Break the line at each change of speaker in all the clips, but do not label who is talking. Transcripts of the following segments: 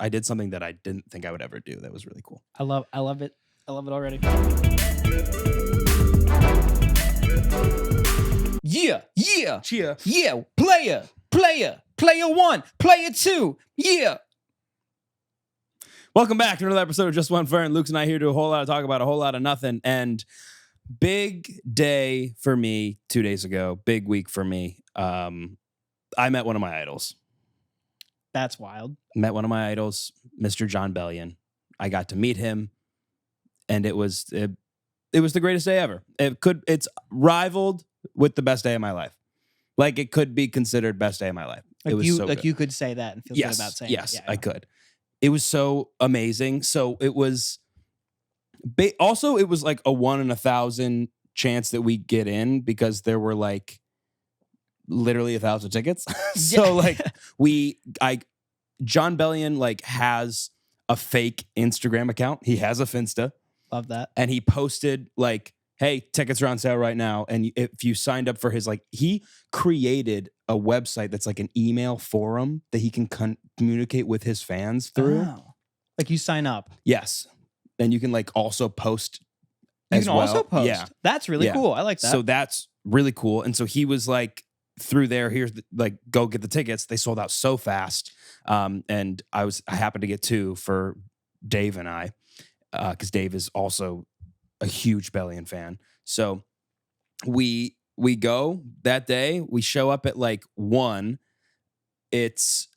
I did something that I didn't think I would ever do. That was really cool.
I love it. I love it already. Yeah.
Cheer.
Yeah. Player 1, player 2. Yeah.
Welcome back to another episode of Just One Fern. Luke's and I here to do a whole lot of talk about a whole lot of nothing. And big day for me 2 days ago. Big week for me. I met one of my idols.
That's wild.
Met one of my idols, Mr. Jon Bellion. I got to meet him, and it was the greatest day ever. It's rivaled with the best day of my life. Like, it could be considered best day of my life.
Like
it was so good.
you could say that and feel good about saying
yes,
it.
I could. It was so amazing. So it was also it was like a 1 in 1,000 chance that we get in because there were like literally 1,000 tickets. So like Jon Bellion like has a fake Instagram account. He has a Finsta.
Love that.
And he posted like, hey, tickets are on sale right now. And if you signed up for his, like, he created a website that's like an email forum that he can communicate with his fans through.
Oh. Like you sign up.
Yes. And you can like also post
also post.
Yeah.
That's really cool. I like that.
So that's really cool. And so he was like, through there, go get the tickets. They sold out so fast. And I happened to get 2 for Dave and I, because Dave is also a huge Bellion fan. So we go that day. We show up at like 1. It's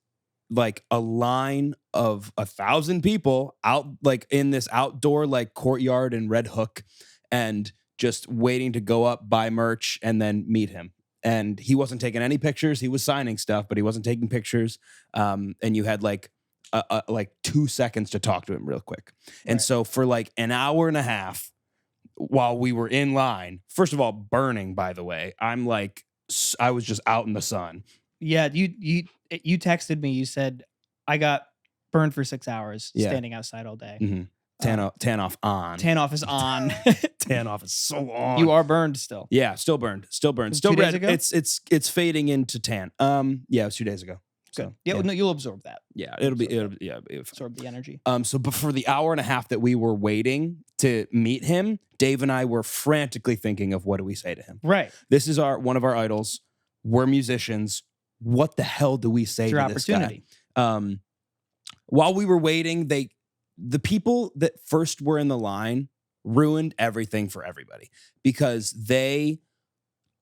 like a line of 1,000 people out like in this outdoor like courtyard in Red Hook, and just waiting to go up, buy merch, and then meet him. And he wasn't taking any pictures. He was signing stuff, but he wasn't taking pictures. And you had like 2 seconds to talk to him real quick. And so for like an hour and a half, while we were in line, first of all, burning, by the way, I was just out in the sun.
Yeah, you texted me. You said I got burned for 6 hours standing outside all day.
Mm-hmm. Tan off on.
Tan off is on.
Tan off is so on.
You are burned still.
Yeah, still burned. Still
2
red.
days ago?
It's fading into tan. Yeah, it was 2 days ago.
Good.
So,
yeah, no, you'll absorb that.
Yeah, it'll be
absorb the energy.
So for the hour and a half that we were waiting to meet him, Dave and I were frantically thinking of what do we say to him.
Right.
This is one of our idols. We're musicians. What the hell do we say to this guy? While we were waiting, the people that first were in the line ruined everything for everybody because they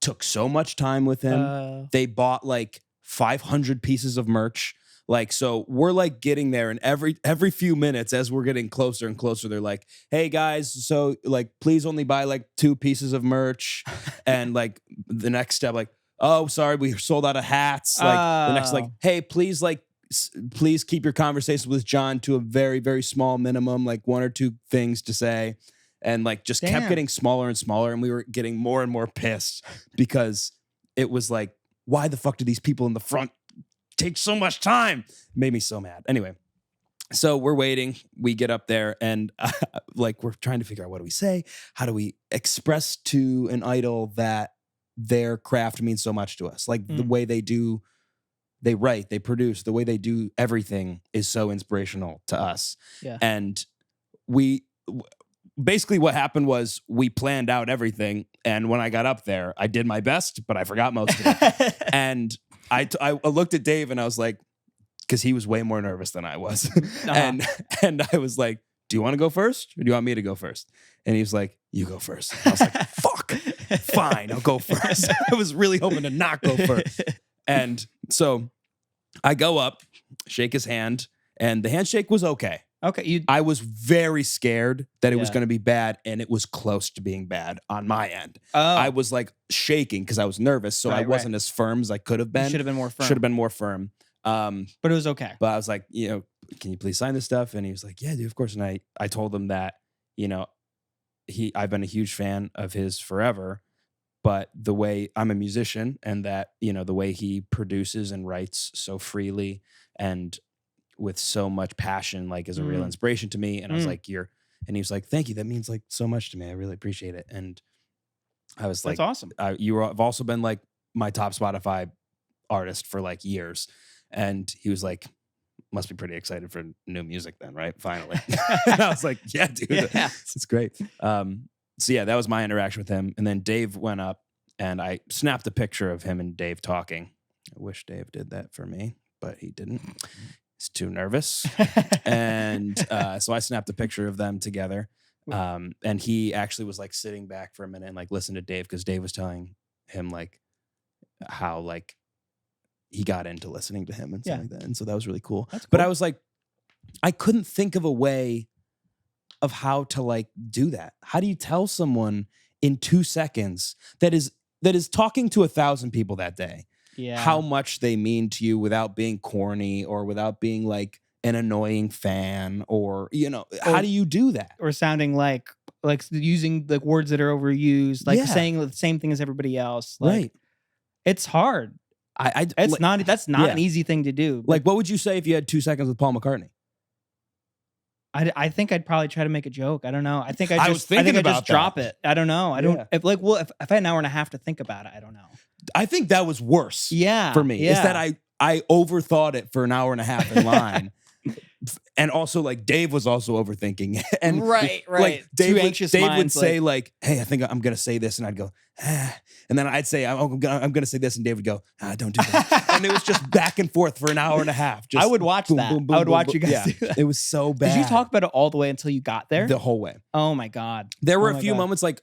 took so much time with him. They bought like 500 pieces of merch. Like, so we're like getting there, and every few minutes as we're getting closer and closer, they're like, hey guys, so like, please only buy like 2 pieces of merch. And like the next step, like, oh, sorry, we sold out of hats. Like the next, like, hey, please keep your conversations with Jon to a very, very small minimum, like 1 or 2 things to say. And like just kept getting smaller and smaller. And we were getting more and more pissed because it was like, why the fuck do these people in the front take so much time? It made me so mad. Anyway, so we're waiting. We get up there and like we're trying to figure out what do we say? How do we express to an idol that their craft means so much to us? Like the way they write, they produce, the way they do everything is so inspirational to us.
Yeah.
And basically what happened was we planned out everything. And when I got up there, I did my best, but I forgot most of it. And I looked at Dave and I was like, because he was way more nervous than I was. And I was like, do you want to go first or do you want me to go first? And he was like, you go first. And I was like, fuck, fine, I'll go first. I was really hoping to not go first. And so I go up, shake his hand, and the handshake was okay.
Okay.
I was very scared that it was going to be bad, and it was close to being bad on my end.
Oh.
I was like shaking because I was nervous, so I wasn't as firm as I could have been.
Should have been more firm.
Should have been more firm.
But it was okay.
But I was like, can you please sign this stuff? And he was like, yeah, dude, of course. And I told him that, I've been a huge fan of his forever, but the way I'm a musician and that, the way he produces and writes so freely and with so much passion, like is a real inspiration to me. And I was like, and he was like, thank you. That means like so much to me. I really appreciate it. And I was like,
that's awesome.
You've also been like my top Spotify artist for like years. And he was like, must be pretty excited for new music then, right? Finally. And I was like, yeah, dude, it's great. So yeah, that was my interaction with him. And then Dave went up and I snapped a picture of him and Dave talking. I wish Dave did that for me, but he didn't. He's too nervous. And so I snapped a picture of them together. And he actually was like sitting back for a minute and like listened to Dave because Dave was telling him like how like he got into listening to him and stuff like that. And so that was really cool. But I was like, I couldn't think of a way of how to like do that. How do you tell someone in 2 seconds that is talking to 1,000 people that day how much they mean to you without being corny or without being like an annoying fan or, you know, how do you do that?
Or sounding like using like words that are overused, like saying the same thing as everybody else. Like, right. It's hard. That's not an easy thing to do.
Like, what would you say if you had 2 seconds with Paul McCartney?
I think I'd probably try to make a joke. I don't know. I think I'd just drop it. I don't know. I don't if I had an hour and a half to think about it, I don't know.
I think that was worse. For me. Is that I overthought it for an hour and a half in line. And also, like, Dave was also overthinking. And
right.
Like, Dave would say,
like,
hey, I think I'm going to say this. And I'd go, ah. And then I'd say, I'm going to say this. And Dave would go, don't do that. And it was just back and forth for an hour and a half. Just
I would watch
boom,
that.
Boom, boom,
I would
boom,
watch
boom.
you guys do that.
It was so bad.
Did you talk about it all the way until you got there?
The whole way.
Oh, my God.
There were a few moments like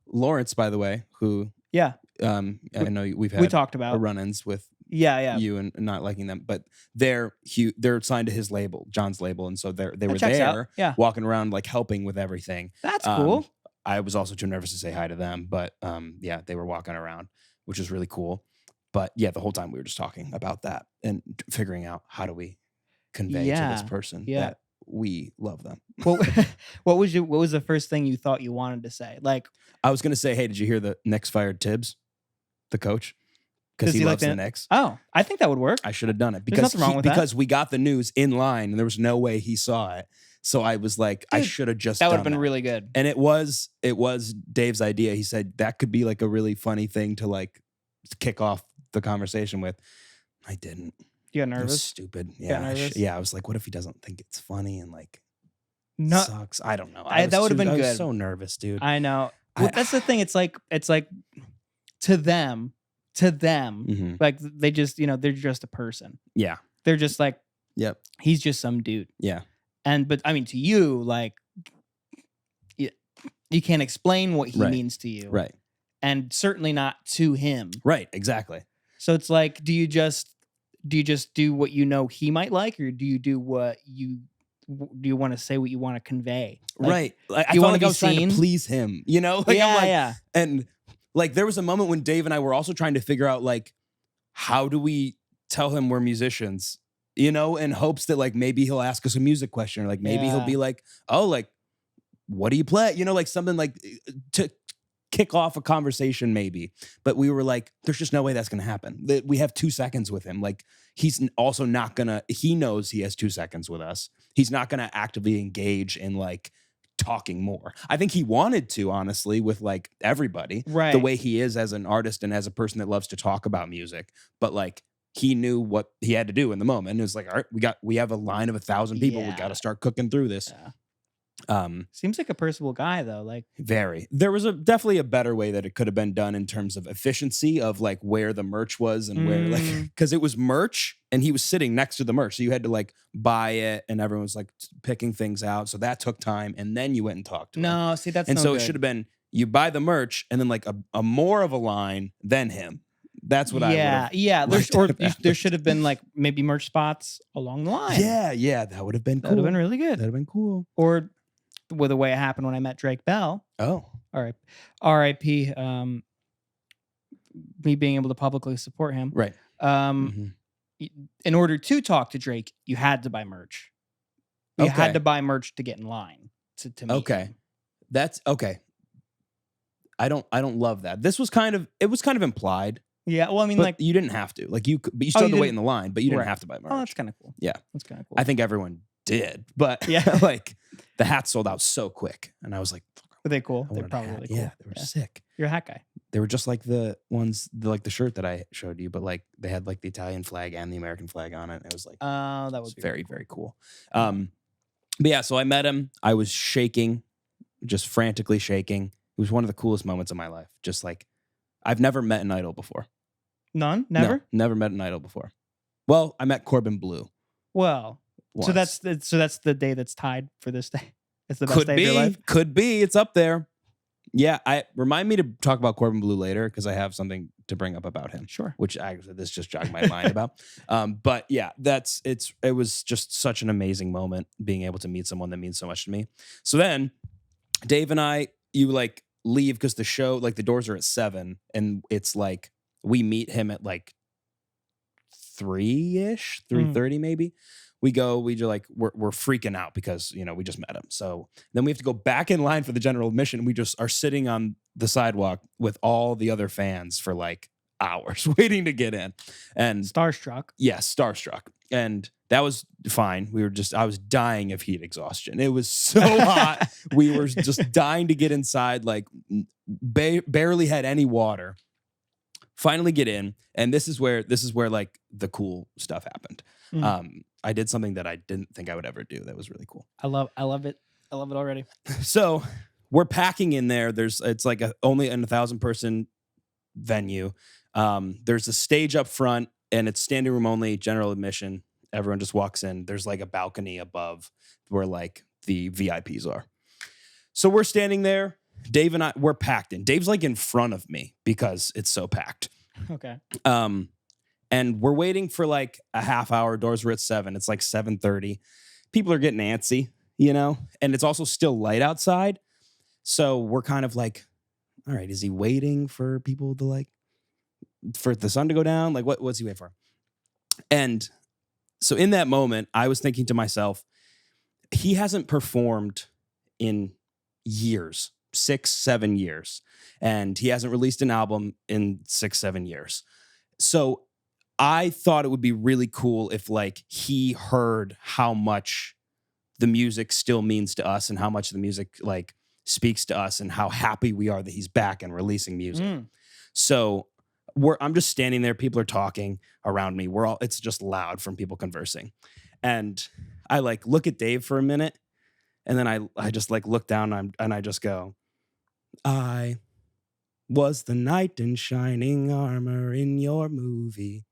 Lawrence, by the way, who I know we
talked about
run-ins with you and not liking them, but they're signed to his label, John's label, and so they were there walking around like helping with everything.
That's cool.
I was also too nervous to say hi to them, but they were walking around, which is really cool. But yeah, the whole time we were just talking about that and figuring out how do we convey to this person that we love them.
Well, what was the first thing you thought you wanted to say? Like,
I was going to say, hey, did you hear the Knicks fired Tibbs, the coach? Because he loves the Knicks.
Oh, I think that would work.
I should have done it
because nothing wrong with
because we got the news in line and there was no way he saw it. So I was like, I should have just done that.
That would have been really good.
And it was Dave's idea. He said that could be like a really funny thing to like kick off the conversation with. I didn't.
You got nervous?
It was stupid. Yeah. I was like, what if he doesn't think it's funny and like sucks? I don't know.
That would have been good.
I was so nervous, dude.
I know. Well, that's the thing. It's like to them, like they just, they're just a person.
Yeah.
They're just like, he's just some dude.
Yeah.
But I mean, to you, like, you can't explain what he means to you.
Right.
And certainly not to him.
Right. Exactly.
So it's like, do you just do what you know he might like, or do you want to say what you want to convey? Like,
right. Like, I felt like I was trying to please him, Like, And like, there was a moment when Dave and I were also trying to figure out, like, how do we tell him we're musicians, in hopes that, like, maybe he'll ask us a music question, or like, maybe he'll be like, oh, like, what do you play? Like something like to kick off a conversation maybe. But we were like, there's just no way that's going to happen. That we have 2 seconds with him. Like, he's also not going to, he knows he has 2 seconds with us. He's not going to actively engage in like talking more. I think he wanted to, honestly, with like everybody, the way he is as an artist and as a person that loves to talk about music. But like, he knew what he had to do in the moment. It was like, all right, we have a line of 1,000 people. We got to start cooking through this.
Seems like a personable guy though. Like,
very. There was definitely a better way that it could have been done in terms of efficiency of like where the merch was and where, like, because it was merch and he was sitting next to the merch, so you had to like buy it and everyone was like picking things out, so that took time, and then you went and talked to him.
No, see, that's
and
no
so
good.
It should have been you buy the merch and then like a more of a line than him. That's what I
there should have been like maybe merch spots along the line.
Yeah, that would have been cool.
That would have been really good.
That would have been cool.
Or with the way it happened when I met Drake Bell.
Oh.
All right. R.I.P. Me being able to publicly support him.
Right.
In order to talk to Drake, you had to buy merch. You had to buy merch to get in line to meet him.
That's okay. I don't love that. It was kind of implied.
Yeah, well, I mean,
but
like,
you didn't have to. Like, you still had to wait in the line, but you didn't have to buy merch.
Oh, that's kind of cool.
Yeah,
that's kind of cool.
I think everyone did, but like the hats sold out so quick, and I was like,
were they cool? They're probably really cool.
Yeah, they were sick.
You're a hat guy.
they were just like the ones, like the shirt that I showed you, but like they had like the Italian flag and the American flag on it. It was like,
that was
very, very cool. But yeah, so I met him. I was shaking, just frantically shaking. It was one of the coolest moments of my life. Just like, I've never met an idol before.
None? Never?
No, never met an idol before. Well, I met Corbin Bleu.
Well,
once.
so that's the day that's tied for this day. It's the best day of your life.
Could be. It's up there. Yeah, remind me to talk about Corbin Bleu later because I have something to bring up about him.
Sure.
Which this just jogged my mind about. But yeah, it was just such an amazing moment being able to meet someone that means so much to me. So then Dave and I, you like leave because the show, like the doors are at 7 and it's like we meet him at like 3-ish, 3:30 maybe. We're freaking out because, we just met him. So then we have to go back in line for the general admission. We just are sitting on the sidewalk with all the other fans for like hours waiting to get in. And
starstruck.
Yes, starstruck. And that was fine. I was dying of heat exhaustion. It was so hot. We were just dying to get inside, like barely had any water. Finally get in. And this is where like the cool stuff happened. I did something that I didn't think I would ever do. That was really cool.
I love it. I love it already.
So we're packing in there. It's like only a 1,000-person venue. There's a stage up front and it's standing room only, general admission. Everyone just walks in. There's like a balcony above where like the VIPs are. So we're standing there. Dave and I, we're packed in. Dave's like in front of me because it's so packed.
Okay.
And we're waiting for like a half hour. Doors were at 7. It's like 7:30. People are getting antsy, and it's also still light outside. So we're kind of like, all right, is he waiting for people to like, for the sun to go down? Like, what's he waiting for? And so in that moment, I was thinking to myself, he hasn't performed in years, 6-7 years. And he hasn't released an album in 6-7 years. So I thought it would be really cool if like he heard how much the music still means to us and how much the music like speaks to us and how happy we are that he's back and releasing music. So I'm just standing there. People are talking around me. It's just loud from people conversing. And I like look at Dave for a minute and then I just like look down and I just go, I was the knight in shining armor in your movie.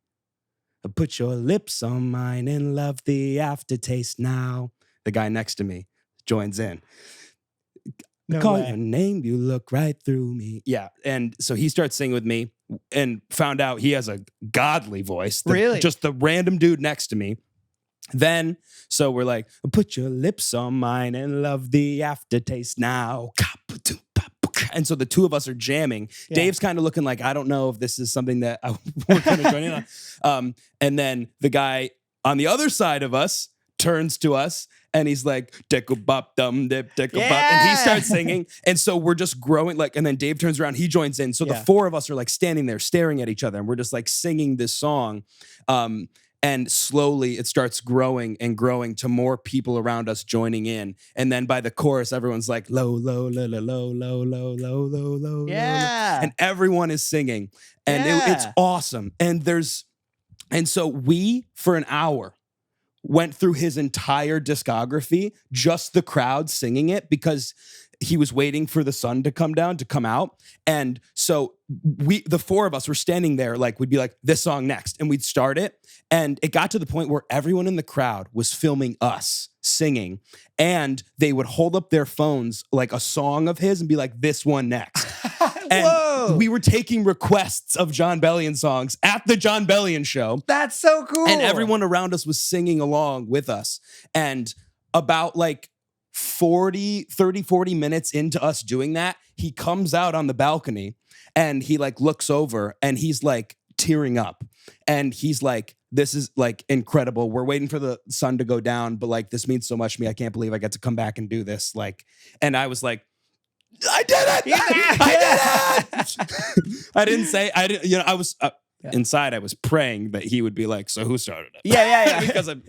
Put your lips on mine and love the aftertaste now. The guy next to me joins in. Call your name, you look right through me. Yeah, and so he starts singing with me and found out he has a godly voice.
Really?
Just the random dude next to me. Then, so we're like, put your lips on mine and love the aftertaste now. And so the two of us are jamming. Yeah. Dave's kind of looking like, I don't know if this is something that we're going to join in on. And then the guy on the other side of us turns to us and he's like, "Deco bop dum dip, deco bop," and he starts singing. And so we're just growing like, and then Dave turns around, he joins in. So the four of us are like standing there staring at each other and we're just like singing this song. And slowly it starts growing and growing to more people around us joining in. And then by the chorus, everyone's like, low, low, low, low, low, low, low, low, low, low.
Yeah.
And everyone is singing. And it's awesome. And so we, for an hour, went through his entire discography, just the crowd singing it because he was waiting for the sun to come down, to come out. And so the four of us were standing there, like we'd be like, this song next. And we'd start it. And it got to the point where everyone in the crowd was filming us singing. And they would hold up their phones like a song of his and be like, this one next. And we were taking requests of Jon Bellion songs at the Jon Bellion show.
That's so cool.
And everyone around us was singing along with us. And about like 40 minutes into us doing that, he comes out on the balcony and he like looks over and he's like tearing up. And he's like, this is like incredible. We're waiting for the sun to go down, but like this means so much to me. I can't believe I get to come back and do this. Like, and I was like, I did it!
Yeah.
I did it! I didn't say, I didn't, I was inside, I was praying that he would be like, so who started it?
Yeah.
Because I'm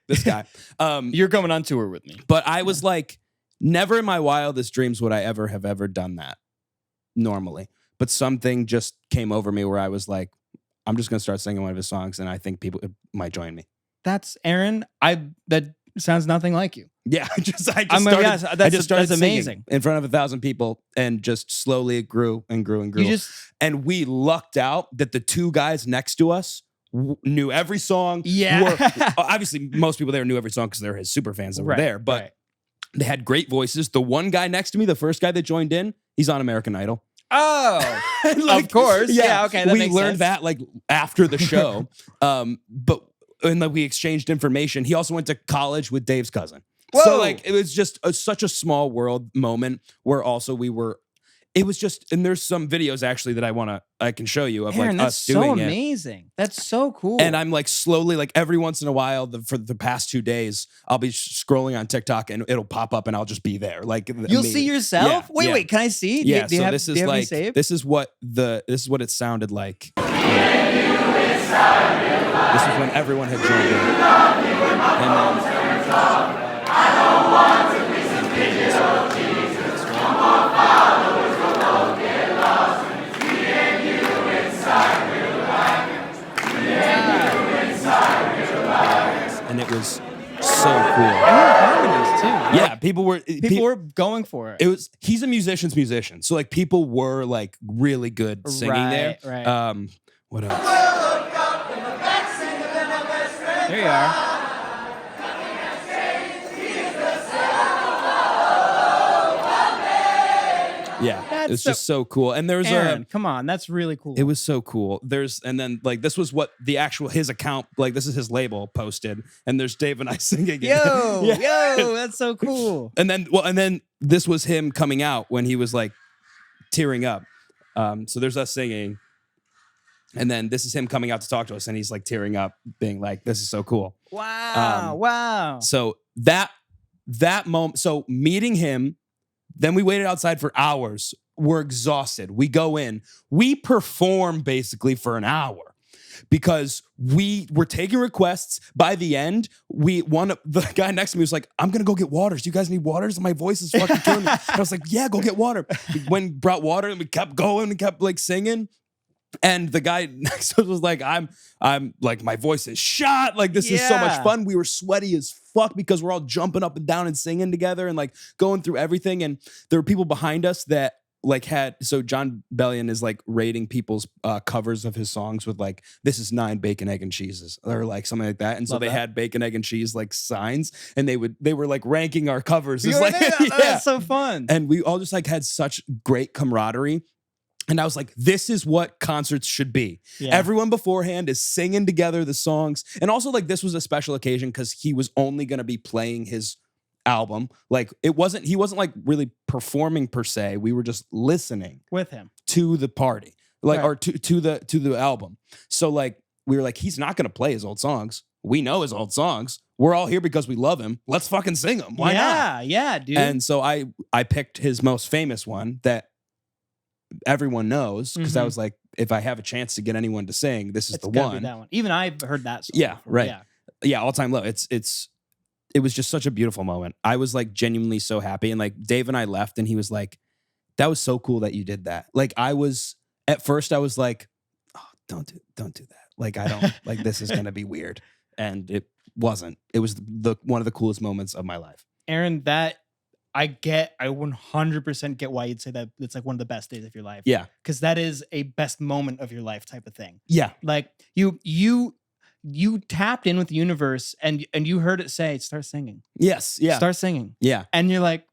this guy.
You're coming on tour with me.
But I was like, never in my wildest dreams would I ever have done that normally. but something just came over me where I was like, I'm just gonna start singing one of his songs, and I think people might join me.
That's Aaron. That sounds nothing like you.
Yeah, I just started
amazing
in front of 1,000 people, and just slowly it grew and grew and grew. And we lucked out that the two guys next to us knew every song.
Yeah,
obviously most people there knew every song because they're his super fans that were there. But they had great voices. The one guy next to me, the first guy that joined in, he's on American Idol.
Oh, like, of course. Yeah, okay. That
we learned that like after the show. But we exchanged information. He also went to college with Dave's cousin. Whoa. So like it was just such a small world moment where also it was just, and there's some videos actually that I can show you of
Aaron,
like us doing it.
That's so amazing. That's so cool.
And I'm like slowly, like every once in a while, for the past 2 days, I'll be scrolling on TikTok and it'll pop up and I'll just be there. Like
you'll see yourself.
Yeah,
wait, can I see?
Yeah. This is what it sounded like. This is when everyone had joined in. And then, I don't want to be some pictures of Jesus. Come on, followers, don't get lost. Me and you inside real life. Me and you inside real life. And it was so cool.
And we were harmonies too.
Yeah, people were
going for it.
He's a musician's musician, so like people were like really good singing there.
Right.
What else?
There you are.
Yeah, it was just so cool. And there's
Aaron, come on, that's really cool.
It was so cool. And then like this was what the actual his account, like this is his label posted, and there's Dave and I singing.
Yo, that's so cool.
And then this was him coming out when he was like tearing up. So there's us singing, and then this is him coming out to talk to us, and he's like tearing up, being like, "This is so cool."
Wow.
So that moment, so meeting him. Then we waited outside for hours. We're exhausted. We go in. We perform basically for an hour because we were taking requests. By the end, the guy next to me was like, "I'm gonna go get waters. Do you guys need waters? My voice is fucking killing me." I was like, "Yeah, go get water." We brought water and we kept going and kept like singing. And the guy next to us was like, I'm like, my voice is shot. Like, this is so much fun. We were sweaty as fuck because we're all jumping up and down and singing together and like going through everything. And there were people behind us that like so Jon Bellion is like rating people's covers of his songs with like, this is 9 bacon, egg, and cheeses or like something like that. And so they had bacon, egg, and cheese like signs, and they were like ranking our covers. It's like,
that's so fun.
And we all just like had such great camaraderie. And I was like, this is what concerts should be. Yeah. Everyone beforehand is singing together the songs. And also like this was a special occasion because he was only going to be playing his album. Like he wasn't like really performing per se. We were just listening
with him
to the party, like, or to the album. So like, we were like, he's not going to play his old songs. We know his old songs. We're all here because we love him. Let's fucking sing them. Why not?
Yeah, dude.
And so I picked his most famous one that everyone knows because I was like, if I have a chance to get anyone to sing, this is the one.
That one. Even I've heard that song.
Yeah, before. Right. Yeah, All Time Low. It was just such a beautiful moment. I was like genuinely so happy, and like Dave and I left, and he was like, "That was so cool that you did that." Like at first I was like, "Oh, don't do that." Like I don't like this is gonna be weird, and it wasn't. It was one of the coolest moments of my life.
Aaron, that. I 100% get why you'd say that it's like one of the best days of your life.
Yeah.
Because that is a best moment of your life type of thing.
Yeah.
Like you tapped in with the universe and you heard it say, start singing.
Yes. Yeah.
Start singing.
Yeah.
And you're like,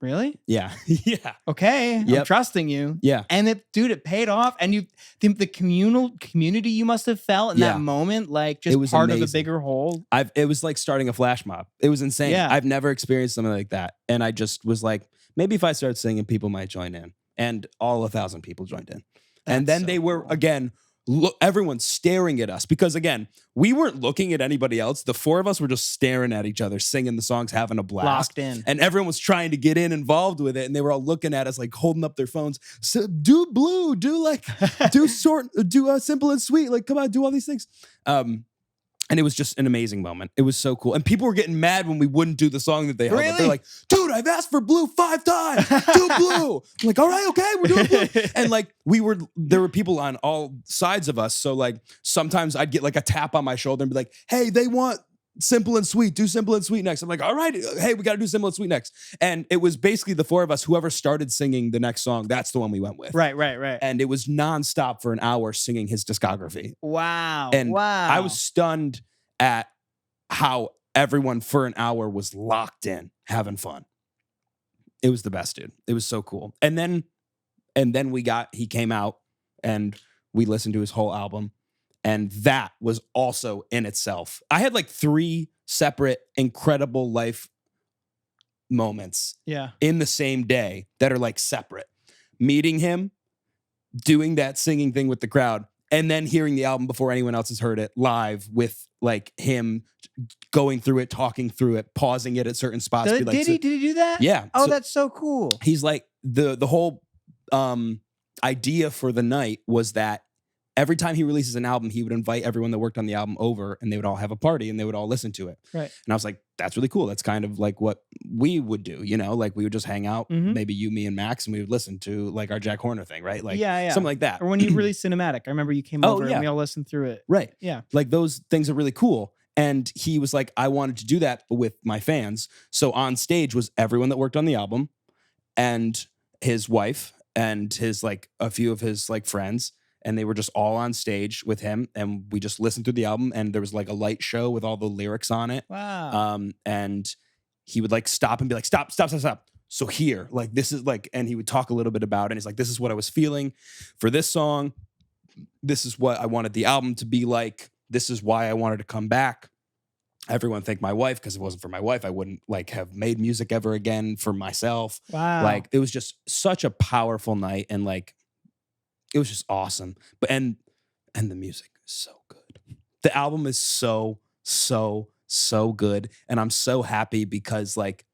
really?
Yeah. Yeah.
Okay. Yep. I'm trusting you.
Yeah.
And it paid off. And the community you must have felt in that moment, like just part of the bigger whole.
It was like starting a flash mob. It was insane. Yeah. I've never experienced something like that. And I just was like, maybe if I start singing, people might join in. And all 1,000 people joined in. And then they were, again, everyone's staring at us because, again, we weren't looking at anybody else. The 4 of us were just staring at each other, singing the songs, having a blast.
Locked in.
And everyone was trying to get involved with it. And they were all looking at us, like holding up their phones. So, do blue, do simple and sweet. Like, come on, do all these things. And it was just an amazing moment. It was so cool. And people were getting mad when we wouldn't do the song that they held.
Really?
They're like, dude, I've asked for Blue 5 times. Do Blue. I'm like, all right, okay, we're doing Blue. And like there were people on all sides of us. So like sometimes I'd get like a tap on my shoulder and be like, hey, they want Simple and Sweet. Do Simple and Sweet next. I'm like, all right, hey, we got to do Simple and Sweet next. And it was basically the four of us, whoever started singing the next song, that's the one we went with.
Right.
And it was nonstop for an hour singing his discography.
Wow.
And I was stunned at how everyone for an hour was locked in, having fun. It was the best, dude. It was so cool. And then he came out and we listened to his whole album. And that was also in itself. I had like 3 separate incredible life moments in the same day that are like separate. Meeting him, doing that singing thing with the crowd, and then hearing the album before anyone else has heard it live with like him going through it, talking through it, pausing it at certain spots.
Did he do that?
Yeah.
Oh, that's so cool.
He's like the whole idea for the night was that every time he releases an album, he would invite everyone that worked on the album over and they would all have a party and they would all listen to it.
Right.
And I was like, that's really cool. That's kind of like what we would do, you know, like we would just hang out, maybe you, me, and Max, and we would listen to like our Jack Horner thing, right? Like something like that.
Or when you released Cinematic, I remember you came over and we all listened through it.
Right.
Yeah.
Like those things are really cool. And he was like, I wanted to do that with my fans. So on stage was everyone that worked on the album and his wife and his like a few of his like friends. And they were just all on stage with him. And we just listened through the album. And there was like a light show with all the lyrics on it.
Wow.
And he would like stop and be like, stop. So here, like this is like, and he would talk a little bit about it. And he's like, this is what I was feeling for this song. This is what I wanted the album to be like. This is why I wanted to come back. Everyone thanked my wife, because if it wasn't for my wife, I wouldn't like have made music ever again for myself.
Wow.
Like it was just such a powerful night. And like, it was just awesome. But and the music is so good. The album is so good. And I'm so happy because like,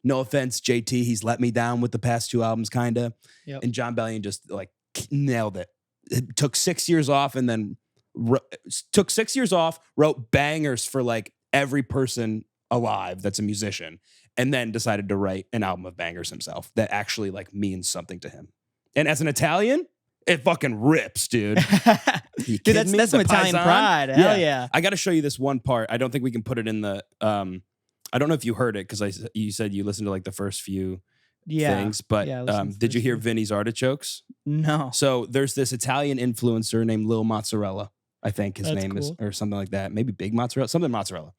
no offense, JT, he's let me down with the past 2 albums, kind of.
Yep.
And Jon Bellion just like nailed it. It took 6 years off and then wrote bangers for like every person alive that's a musician, and then decided to write an album of bangers himself that actually like means something to him. And as an Italian, it fucking rips, dude.
Dude, that's some Italian pride. Hell yeah.
I got to show you this one part. I don't think we can put it in the. I don't know if you heard it because you said you listened to like the first few things, but did you hear Vinny's Artichokes?
No.
So there's this Italian influencer named Lil Mozzarella. I think his name is, or something like that. Maybe Big Mozzarella, something Mozzarella.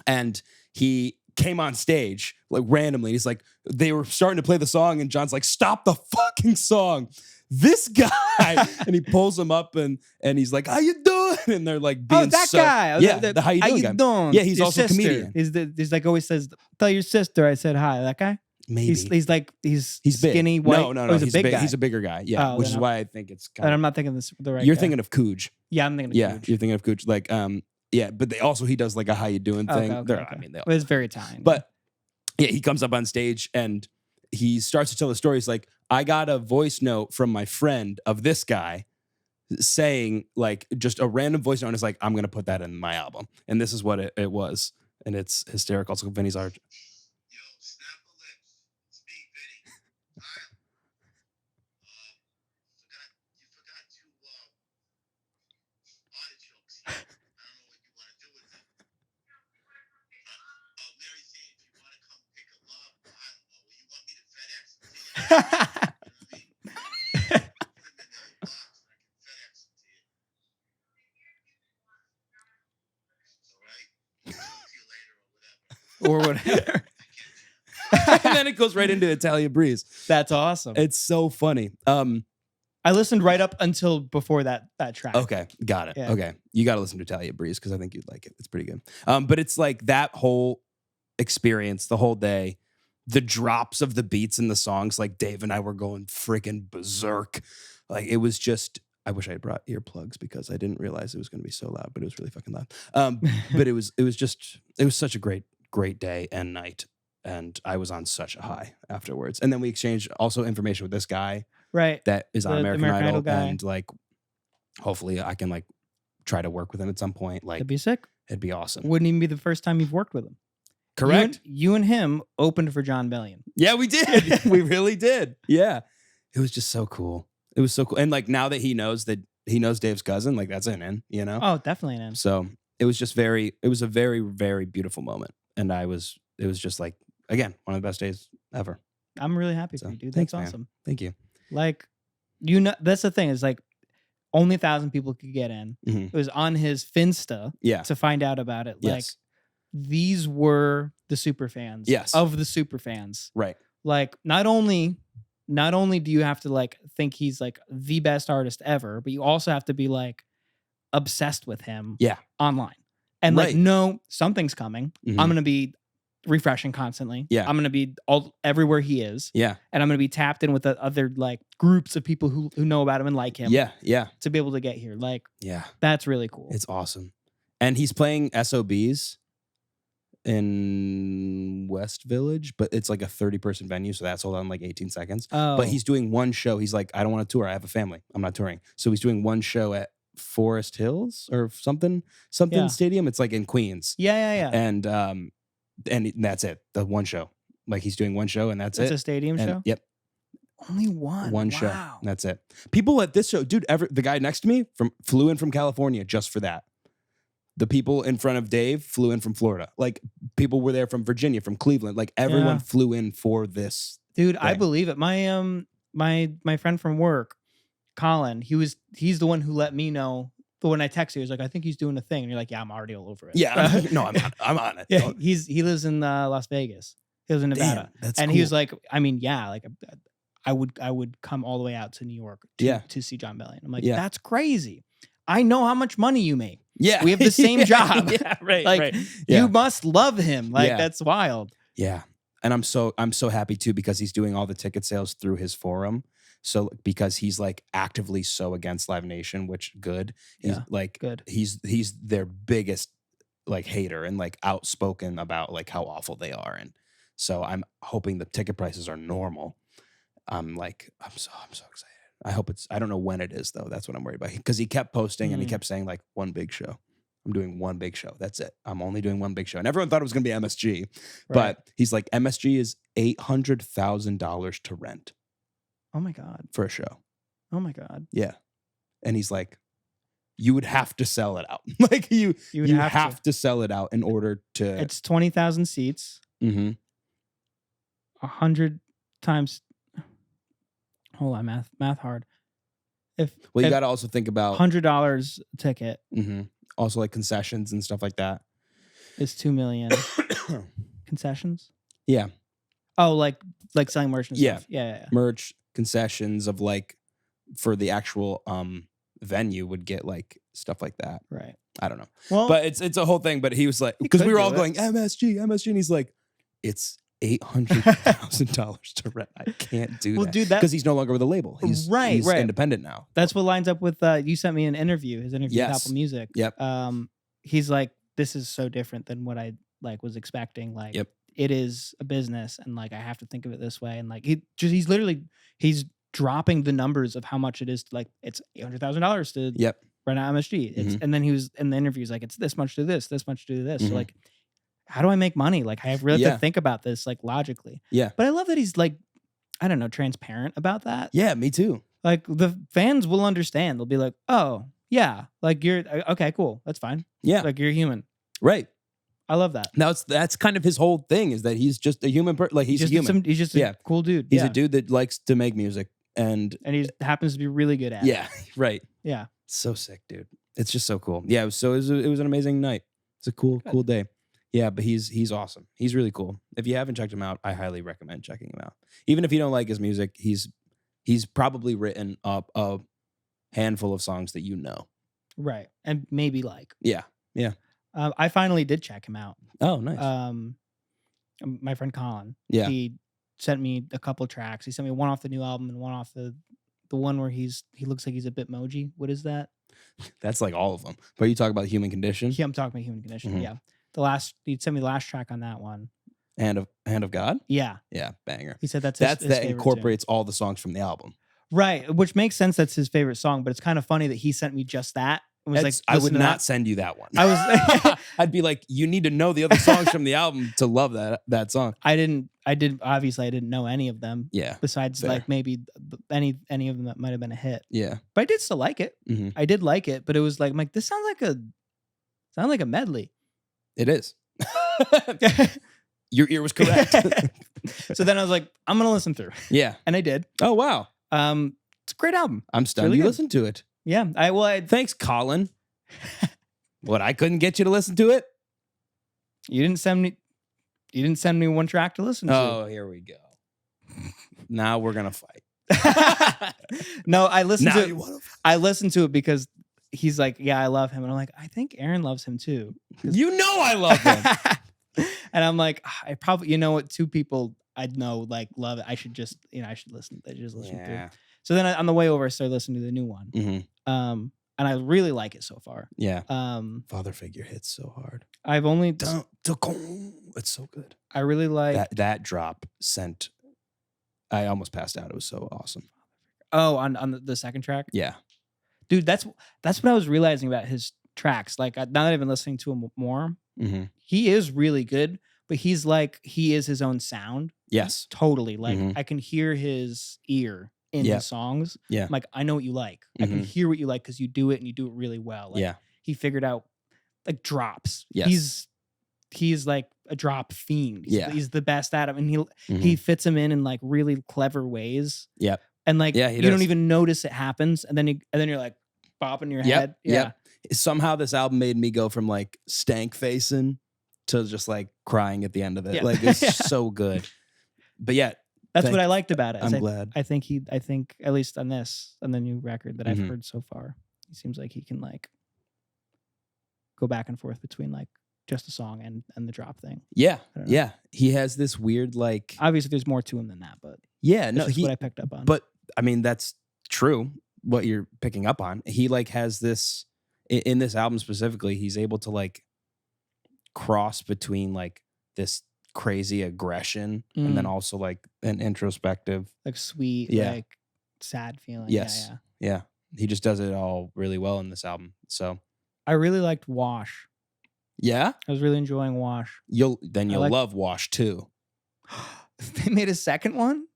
And he came on stage like randomly. He's like, they were starting to play the song, and John's like, stop the fucking song. This guy. And he pulls him up and he's like, how you doing? And they're like being
guy.
Yeah, the how you doing? Yeah, he's also a comedian.
He's like always says, tell your sister I said hi. That guy?
Maybe.
He's like, he's skinny,
big.
white.
No.
He's a big guy.
He's a bigger guy. Yeah, which is why I think it's kind
and
of.
I'm not thinking this the right
You're
guy.
thinking of Cooj.
Yeah, I'm thinking of Cooj.
You're thinking of Cooj. Like, yeah, but he does like a how you doing thing.
Okay.
I mean,
well, it's very Italian.
But yeah, he comes up on stage and he starts to tell the story. He's like, I got a voice note from my friend of this guy saying like just a random voice note. And it's like, I'm going to put that in my album. And this is what it was. And it's hysterical. It's Vinny's art. Yo, snap a lips. It's me, Vinny. You forgot 2 artichokes here. I don't know what you want to do with them. Mary saying if you want to come pick them up, I don't know. You want me to FedEx them to you?
Or whatever.
And then it goes right into Italian Breeze.
That's awesome.
It's so funny.
I listened right up until before that track.
Okay, got it.
Yeah.
Okay, you got to listen to Italian Breeze because I think you'd like it. It's pretty good. But it's like that whole experience, the whole day, the drops of the beats in the songs. Like Dave and I were going freaking berserk. Like it was just. I wish I had brought earplugs because I didn't realize it was going to be so loud, but it was really fucking loud. But it was such a great day and night. And I was on such a high afterwards. And then we exchanged also information with this guy.
Right.
That is on American Idol.
guy.
And like, hopefully I can like try to work with him at some point. Like,
that'd be sick.
It'd be awesome.
Wouldn't even be the first time you've worked with him.
Correct.
You and him opened for Jon Bellion.
Yeah, we did. We really did. Yeah. It was just so cool. It was so cool. And like now that he knows Dave's cousin, like that's an in, you know?
Oh, definitely an in.
So it was a very, very beautiful moment. And it was just like, again, one of the best days ever.
I'm really happy for you, dude.
Thanks,
That's awesome.
Man. Thank you.
Like, that's the thing is like only 1,000 people could get in.
Mm-hmm.
It was on his Finsta to find out about it. Like, these were the super fans of the super fans.
Right.
Like, not only do you have to like think he's like the best artist ever, but you also have to be like obsessed with him online. And like, no, something's coming.
Mm-hmm.
I'm going to be refreshing constantly.
Yeah.
I'm going to be everywhere he is.
Yeah.
And I'm going to be tapped in with the other like groups of people who know about him and like him.
Yeah. Yeah.
To be able to get here. Like,
yeah,
that's really cool.
It's awesome. And he's playing SOBs in West Village, but it's like a 30-person venue, so that's sold out in like 18 seconds.
Oh.
But he's doing one show. He's like, I don't want to tour. I have a family. I'm not touring. So he's doing one show at Forest Hills or something stadium. It's like in Queens.
Yeah.
And that's it. The one show. Like he's doing one show and that's it.
It's a stadium show?
Yep.
Only one.
One show. And that's it. People at this show, dude, the guy next to me flew in from California just for that. The people in front of Dave flew in from Florida. Like people were there from Virginia, from Cleveland. Like everyone flew in for this.
Dude, thing. I believe it. My my friend from work, Colin, he's the one who let me know. But when I texted you, he was like, I think he's doing a thing. And you're like, yeah, I'm already all over it.
Yeah. No, I'm on it.
Yeah, he lives in Las Vegas. He lives in Nevada.
Damn, that's
and
cool.
He was like, I mean, yeah, like I would come all the way out to New York to see Jon Bellion. I'm like, that's crazy. I know how much money you make.
Yeah.
We have the same job.
Yeah, right.
Like
right.
you must love him. Like that's wild.
Yeah. And I'm so happy too because he's doing all the ticket sales through his forum. So because he's like actively so against Live Nation, which good. He's good. He's their biggest like hater and like outspoken about like how awful they are. And so I'm hoping the ticket prices are normal. I'm so excited. I don't know when it is though. That's what I'm worried about. Because he kept posting and he kept saying like one big show. I'm doing one big show. That's it. I'm only doing one big show. And everyone thought it was going to be MSG. Right. But he's like, MSG is $800,000 to rent.
Oh my God.
For a show.
Oh my God.
Yeah. And he's like, you would have to sell it out. Like you have to sell it out in order to.
It's 20,000 seats.
Mm-hmm.
100 times. Hold on, math hard.
You got to also think about
$100 ticket.
Mm-hmm. Also, like concessions and stuff like that.
It's $2 million. Concessions?
Yeah.
Oh, like selling merch and stuff. Yeah.
Merch, concessions of like for the actual venue would get like stuff like that.
Right.
I don't know.
Well,
but it's a whole thing. But he was like, because we were all going MSG, and he's like, it's $800,000 to rent. I can't do that.
Dude,
because he's no longer with a label. He's independent now.
That's what lines up with you sent me his interview with Apple Music.
Yep.
He's like, this is so different than what I like was expecting. Like, it is a business, and like I have to think of it this way. And like he's dropping the numbers of how much it is. Like it's $800,000 to rent out MSG. And then he was in the interview. He's like, it's this much to this much to this. So like, how do I make money? Like I really have to think about this like logically. Yeah. But I love that he's like, I don't know, transparent about that.
Yeah, me too.
Like the fans will understand. They'll be like, oh yeah, like you're okay, cool. That's fine.
Yeah.
Like you're human.
Right.
I love that.
Now that's kind of his whole thing is that he's just a human person. Like he's a human.
He's just a cool dude.
He's a dude that likes to make music and
he happens to be really good at it.
Yeah. Right.
Yeah.
So sick, dude. It's just so cool. Yeah. It was an amazing night. It's a cool day. Yeah, but he's awesome. He's really cool. If you haven't checked him out, I highly recommend checking him out. Even if you don't like his music, he's probably written up a handful of songs that you know.
Right. And maybe like.
Yeah. Yeah.
I finally did check him out.
Oh, nice.
My friend Colin.
Yeah.
He sent me a couple tracks. He sent me one off the new album and one off the one where he looks like he's a Bitmoji. What is that?
That's like all of them. But you talk about Human Condition?
Yeah, I'm talking about Human Condition.
Mm-hmm.
Yeah. He sent me the last track on that one.
Hand of God?
Yeah.
Yeah, banger.
He said his
that incorporates all the songs from the album.
Right, which makes sense. That's his favorite song, but it's kind of funny that he sent me just that and was like,
I would
listen to
not
that.
send you that one.
I was
I'd be like, you need to know the other songs from the album to love that song.
obviously I didn't know any of them.
Yeah.
Besides
fair.
like maybe any of them that might have been a hit.
Yeah.
But I did still like it.
Mhm.
I did like it, but it was like, I'm like, this sounds like a medley.
It is. Your ear was correct.
So then I was like, I'm gonna listen through.
Yeah.
And I did.
Oh wow.
It's a great album.
I'm stunned
really
you
good.
listened to it.
Yeah.
Thanks, Colin. What, I couldn't get you to listen to it?
You didn't send me one track to listen to.
Oh, here we go. Now we're gonna fight.
No, I listened
Now
to
you want to
I listened to it because he's like, yeah, I love him. And I'm like, I think Aaron loves him too.
You know I love him.
And I'm like, I probably, you know what, two people I know like love it. I should just, I should listen. I should just listen through. So then on the way over, I started listening to the new one.
Mm-hmm.
And I really like it so far.
Yeah. Father Figure hits so hard.
I've only
it's so good.
I really like
that drop sent. I almost passed out. It was so awesome.
Oh, on the second track?
Yeah.
Dude, that's what I was realizing about his tracks. Like now that I've been listening to him more,
mm-hmm.
he is really good, but he is his own sound.
Yes.
Totally. Like
mm-hmm.
I can hear his ear in his songs.
Yeah.
I'm like, I know what you like.
Mm-hmm.
I can hear what you like because you do it and you do it really well. Like,
yeah.
He figured out like drops.
Yes.
He's like a drop fiend. He's the best at it. And he fits them in like really clever ways.
Yep.
And like
you
don't even notice it happens. And then you're like bopping your head. Yeah.
Yep. Somehow this album made me go from like stank facing to just like crying at the end of it. Yeah. Like it's so good. But yeah.
That's what I liked about it.
I'm glad.
I think at least on the new record that I've heard so far, he seems like he can like go back and forth between like just a song and the drop thing.
Yeah. Yeah. He has this weird like
obviously there's more to him than that, but
yeah, no,
what I picked up on.
But I mean that's true what you're picking up on. He like has this in this album specifically, he's able to like cross between like this crazy aggression and then also like an introspective
like sweet like sad feeling.
Yes. Yeah. He just does it all really well in this album. So
I really liked Wash.
Yeah?
I was really enjoying Wash.
You'll love Wash 2.
They made a second one?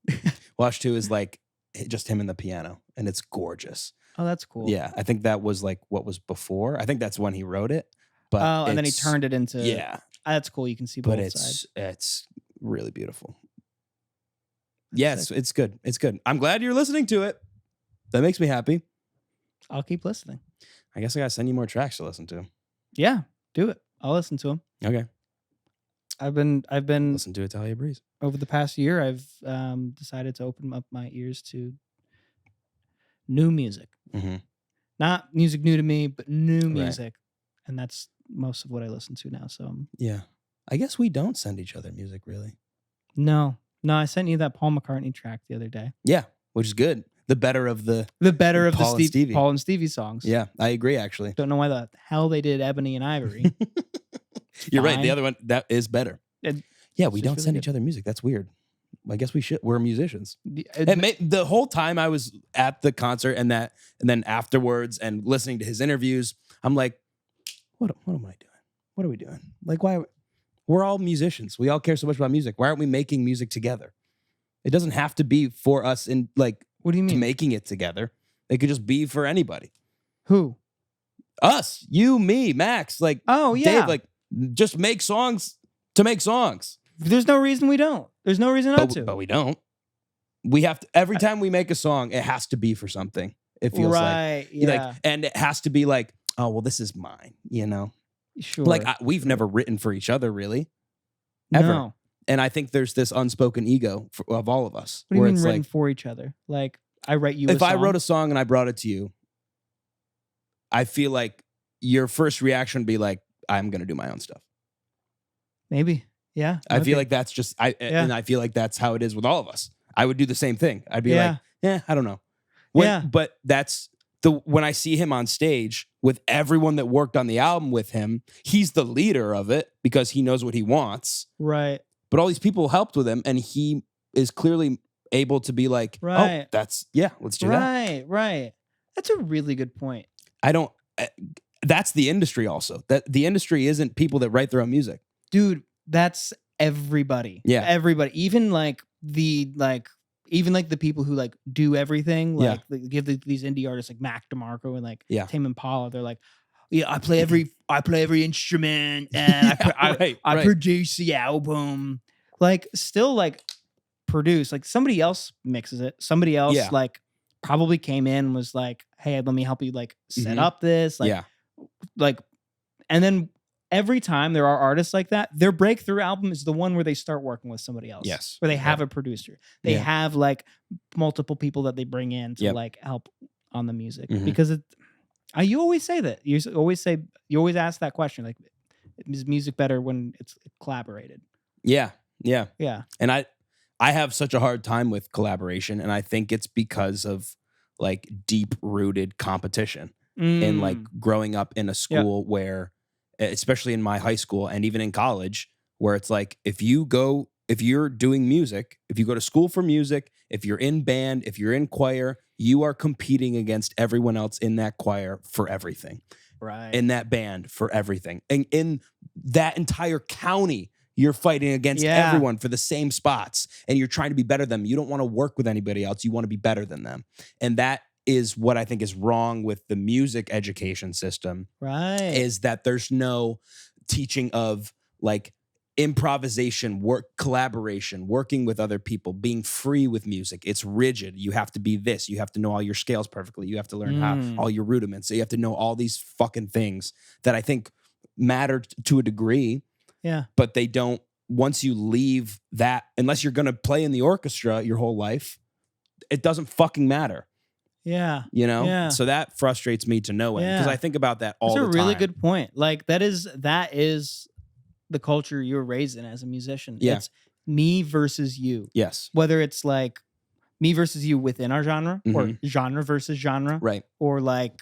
Wash 2 is like just him and the piano and it's gorgeous.
Oh, that's cool.
Yeah. I think that was like what was before. I think that's when he wrote it. But
and then he turned it into that's cool. You can see both sides.
It's really beautiful. Yes, it's good. It's good. I'm glad you're listening to it. That makes me happy.
I'll keep listening.
I guess I gotta send you more tracks to listen to.
Yeah, do it. I'll listen to them.
Okay.
I've been
listen to Italia Breeze.
Over the past year, I've decided to open up my ears to new music.
Mm-hmm.
Not music new to me, but new music. And that's most of what I listen to now. So
yeah, I guess we don't send each other music really.
No, I sent you that Paul McCartney track the other day.
Yeah, which is good. The better of the
Paul and Stevie songs.
Yeah, I agree. Actually,
don't know why the hell they did Ebony and Ivory.
You're right. The other one that is better. Yeah, we don't send each other music. That's weird. I guess we should. We're musicians. The whole time I was at the concert and then afterwards and listening to his interviews, I'm like, what am I doing? What are we doing? Like, why? We're all musicians. We all care so much about music. Why aren't we making music together? It doesn't have to be for us in like.
What do you mean?
Making it together. It could just be for anybody.
Who?
Us. You, me, Max. Like,
oh yeah.
Dave, like, just make songs to make songs.
There's no reason we don't. There's no reason not to.
But we don't. We have to, every time we make a song, it has to be for something. It feels like.
Yeah.
Like, and it has to be like, oh, well, this is mine, you know?
Sure.
Like, we've never written for each other, really. Ever.
No.
And I think there's this unspoken ego of all of us.
What do you mean written for each other? Like, I write you
if I wrote a song and I brought it to you, I feel like your first reaction would be like, I'm going to do my own stuff.
Maybe. Yeah.
I feel like that's just, and I feel like that's how it is with all of us. I would do the same thing. I'd be like, I don't know. But that's when I see him on stage with everyone that worked on the album with him, he's the leader of it because he knows what he wants.
Right.
But all these people helped with him and he is clearly able to be like, oh, let's do that.
Right. That's a really good point.
that's the industry also. That the industry isn't people that write their own music.
Dude, that's everybody.
Yeah.
Everybody. Even like the people who like do everything, like they give these indie artists like Mac DeMarco and like Tame Impala, they're like, yeah, I play every instrument and I produce the album. Like still like produce, like somebody else mixes it. Somebody else like probably came in and was like, hey, let me help you like set up this. Like, and then every time there are artists like that, their breakthrough album is the one where they start working with somebody else.
Yes.
Where they have a producer. They have like multiple people that they bring in to like help on the music. Because you always say that. You always ask that question, like, is music better when it's collaborated? Yeah.
And I have such a hard time with collaboration, and I think it's because of like deep rooted competition and like growing up in a school where, especially in my high school and even in college, where it's like, if you're doing music, if you go to school for music, if you're in band, if you're in choir, you are competing against everyone else in that choir for everything.
Right.
In that band for everything. And in that entire county, you're fighting against everyone for the same spots, and you're trying to be better than them. You don't want to work with anybody else. You want to be better than them. And that is what I think is wrong with the music education system.
Right.
Is that there's no teaching of like improvisation, collaboration, working with other people, being free with music. It's rigid. You have to be this. You have to know all your scales perfectly. You have to learn how all your rudiments. So you have to know all these fucking things that I think matter to a degree.
Yeah.
But they don't, once you leave that, unless you're going to play in the orchestra your whole life, it doesn't fucking matter.
Yeah.
You know?
Yeah.
So that frustrates me to no end, because I think about that all the time.
That's a really good point. Like that is the culture you were raised in as a musician.
Yeah.
It's me versus you.
Yes.
Whether it's like me versus you within our genre or genre versus genre.
Right.
Or like,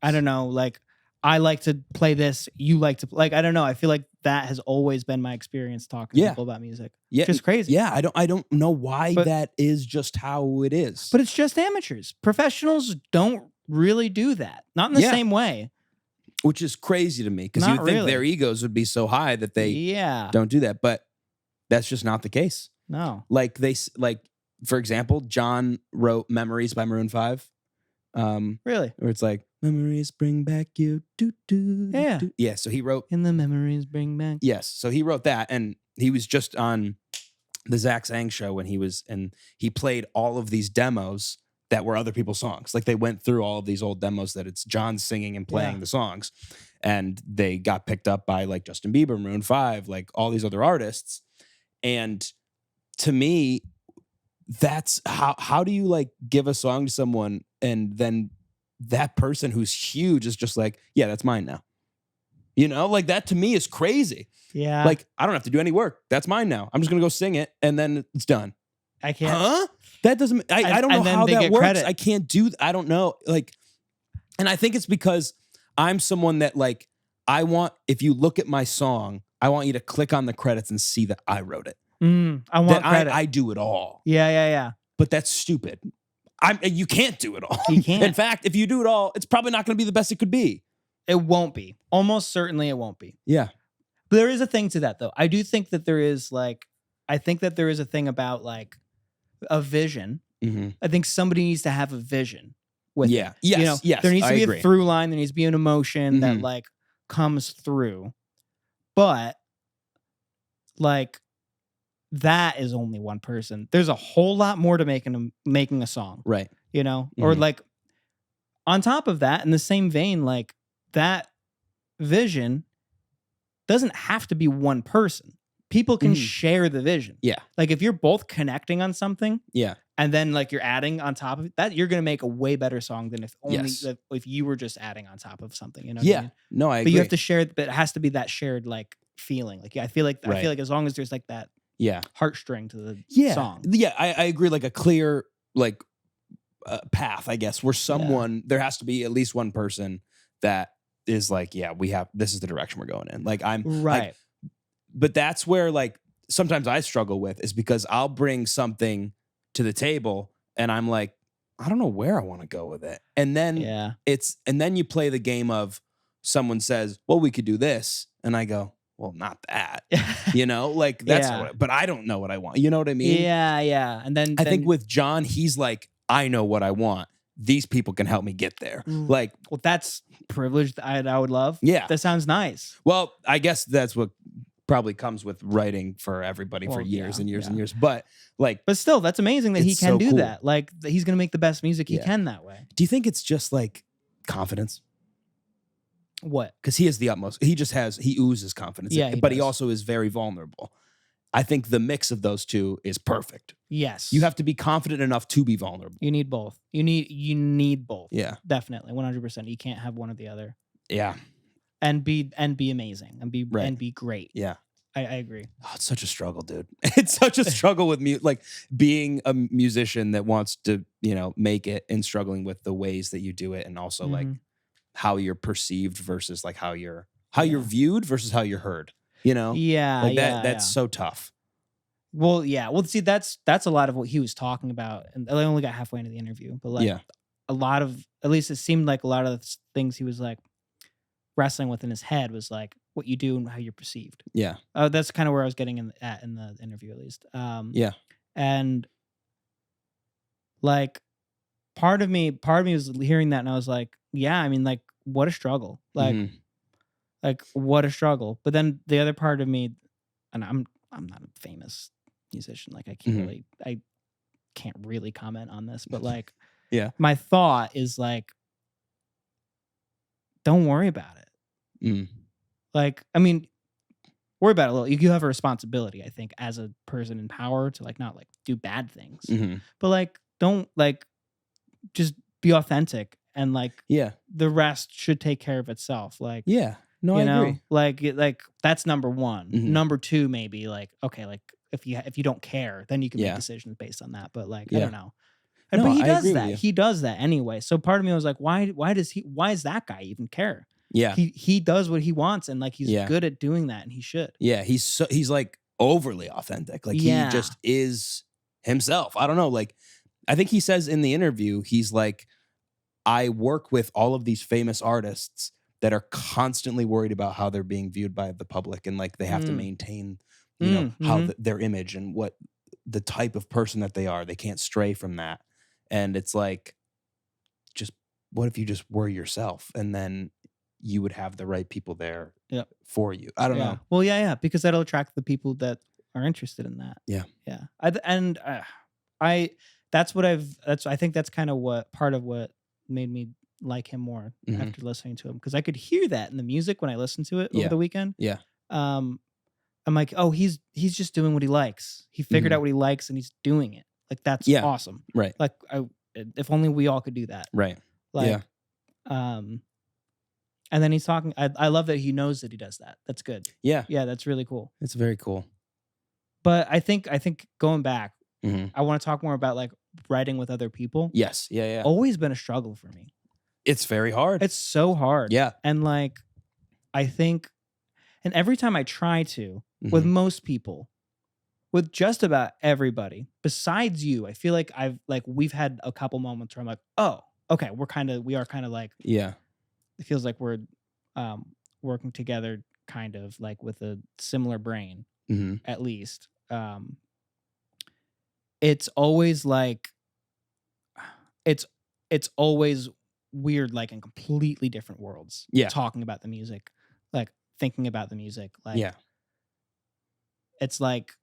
I don't know, like I like to play this, you like to like, I don't know. I feel like that has always been my experience talking to people about music.
Yeah.
Just crazy.
Yeah. I don't know why that is just how it is.
But it's just amateurs. Professionals don't really do that. Not in the same way.
Which is crazy to me, because you think their egos would be so high that they don't do that. But that's just not the case.
No.
Like for example, John wrote Memories by Maroon 5.
Really?
Where it's like, memories bring back you.
Yeah.
Yeah. So he wrote.
And the memories bring back.
Yes. So he wrote that. And he was just on the Zach Sang show and he played all of these demos that were other people's songs. Like they went through all of these old demos that it's John singing and playing the songs. And they got picked up by like Justin Bieber, Maroon 5, like all these other artists. And to me, that's how do you like give a song to someone and then that person who's huge is just like, yeah, that's mine now. You know, like that to me is crazy.
Yeah.
Like I don't have to do any work. That's mine now. I'm just going to go sing it and then it's done.
I can't.
Huh? That doesn't, I don't know how that works.
Credit.
I can't do, I don't know. Like, and I think it's because I'm someone that like, if you look at my song, I want you to click on the credits and see that I wrote it.
I want credit.
I do it all.
Yeah.
But that's stupid. You can't do it all.
You can't.
In fact, if you do it all, it's probably not going to be the best it could be.
It won't be. Almost certainly it won't be.
Yeah.
But there is a thing to that though. I do think that there is like, I think that there is a thing about like a vision.
Mm-hmm.
I think somebody needs to have a vision with it.
Yes.
You know,
yes.
there needs to be
agree.
a through line. There needs to be an emotion that like comes through. But like that is only one person. There's a whole lot more to making a song.
Right.
You know? Or like on top of that, in the same vein, like that vision doesn't have to be one person. People can share the vision.
Yeah.
Like if you're both connecting on something,
yeah,
and then like you're adding on top of it, that you're gonna make a way better song than if only if you were just adding on top of something. You know?
Yeah.
I mean?
No, I agree.
But you have to share it. But it has to be that shared like feeling. Like I feel like as long as there's like that heartstring to the song.
Yeah, I agree. Like a clear like path, I guess, where there has to be at least one person that is like, this is the direction we're going in. Like I'm
right.
Like, but that's where like sometimes I struggle with is because I'll bring something to the table and I'm like, I don't know where I want to go with it. And then then you play the game of someone says, well, we could do this. And I go, well, not that, like that's but I don't know what I want. You know what I mean?
Yeah. And then
I think with Jon, he's like, I know what I want. These people can help me get there. Like,
well, that's privilege that I would love.
Yeah.
That sounds nice.
Well, I guess that's what probably comes with writing for everybody for years and years and years. But
still, that's amazing that he can do that. Like, he's going to make the best music he can that way.
Do you think it's just like confidence?
What?
Because he has the utmost. He oozes confidence.
Yeah,
but he also is very vulnerable. I think the mix of those two is perfect.
Yes.
You have to be confident enough to be vulnerable.
You need both. You need both.
Yeah.
Definitely. 100%. You can't have one or the other.
Yeah.
And be amazing and be great.
Yeah.
I agree.
Oh, it's such a struggle, dude. It's such a struggle with like being a musician that wants to, make it and struggling with the ways that you do it and also like how you're perceived versus like how you're viewed versus how you're heard. That's so tough.
Well, yeah. Well, see, that's a lot of what he was talking about, and I only got halfway into the interview, but like a lot of, at least it seemed like a lot of the things he was like wrestling with in his head was like what you do and how you're perceived.
Yeah.
That's kind of where I was getting in the interview, at least. And like part of me was hearing that, and I was like, yeah, I mean, like, what a struggle. Like. Like, what a struggle. But then the other part of me, and I'm not a famous musician. Like, I can't really comment on this. But like, my thought is like, don't worry about it. Like, I mean, worry about it a little. You have a responsibility, I think, as a person in power to like not like do bad things. But like, don't like just be authentic and like the rest should take care of itself. Like
No, I agree.
Like that's number one. Number two, maybe like, okay, like if you don't care, then you can make decisions based on that. But like, I don't know. But he does that. He does that anyway. So part of me was like, why does that guy even care?
Yeah.
He does what he wants, and like he's good at doing that, and he should.
Yeah, he's like overly authentic. Like he just is himself. I don't know. Like I think he says in the interview, he's like, I work with all of these famous artists that are constantly worried about how they're being viewed by the public, and like they have to maintain, how their image and what the type of person that they are. They can't stray from that. And it's like, just what if you just were yourself, and then you would have the right people there for you. I don't know.
Well, yeah, because that'll attract the people that are interested in that.
Yeah.
I think that's kind of what part of what made me like him more after listening to him, because I could hear that in the music when I listened to it over the weekend.
Yeah.
I'm like, oh, he's just doing what he likes. He figured out what he likes and he's doing it. Like that's awesome.
Right.
Like if only we all could do that.
Right.
Like, and then he's talking. I love that he knows that he does that. That's good.
Yeah.
Yeah, that's really cool.
It's very cool.
But I think going back, I want to talk more about like writing with other people.
Yes. Yeah.
Always been a struggle for me.
It's very hard.
It's so hard.
Yeah.
And like, I think, and every time I try to, with most people, with just about everybody, besides you, I feel like we've had a couple moments where I'm like, oh, okay, we are kind of like,
it
feels like we're working together kind of like with a similar brain, at least. It's always like, it's always weird, like in completely different worlds.
Yeah.
Talking about the music, like thinking about the music. Like, it's like,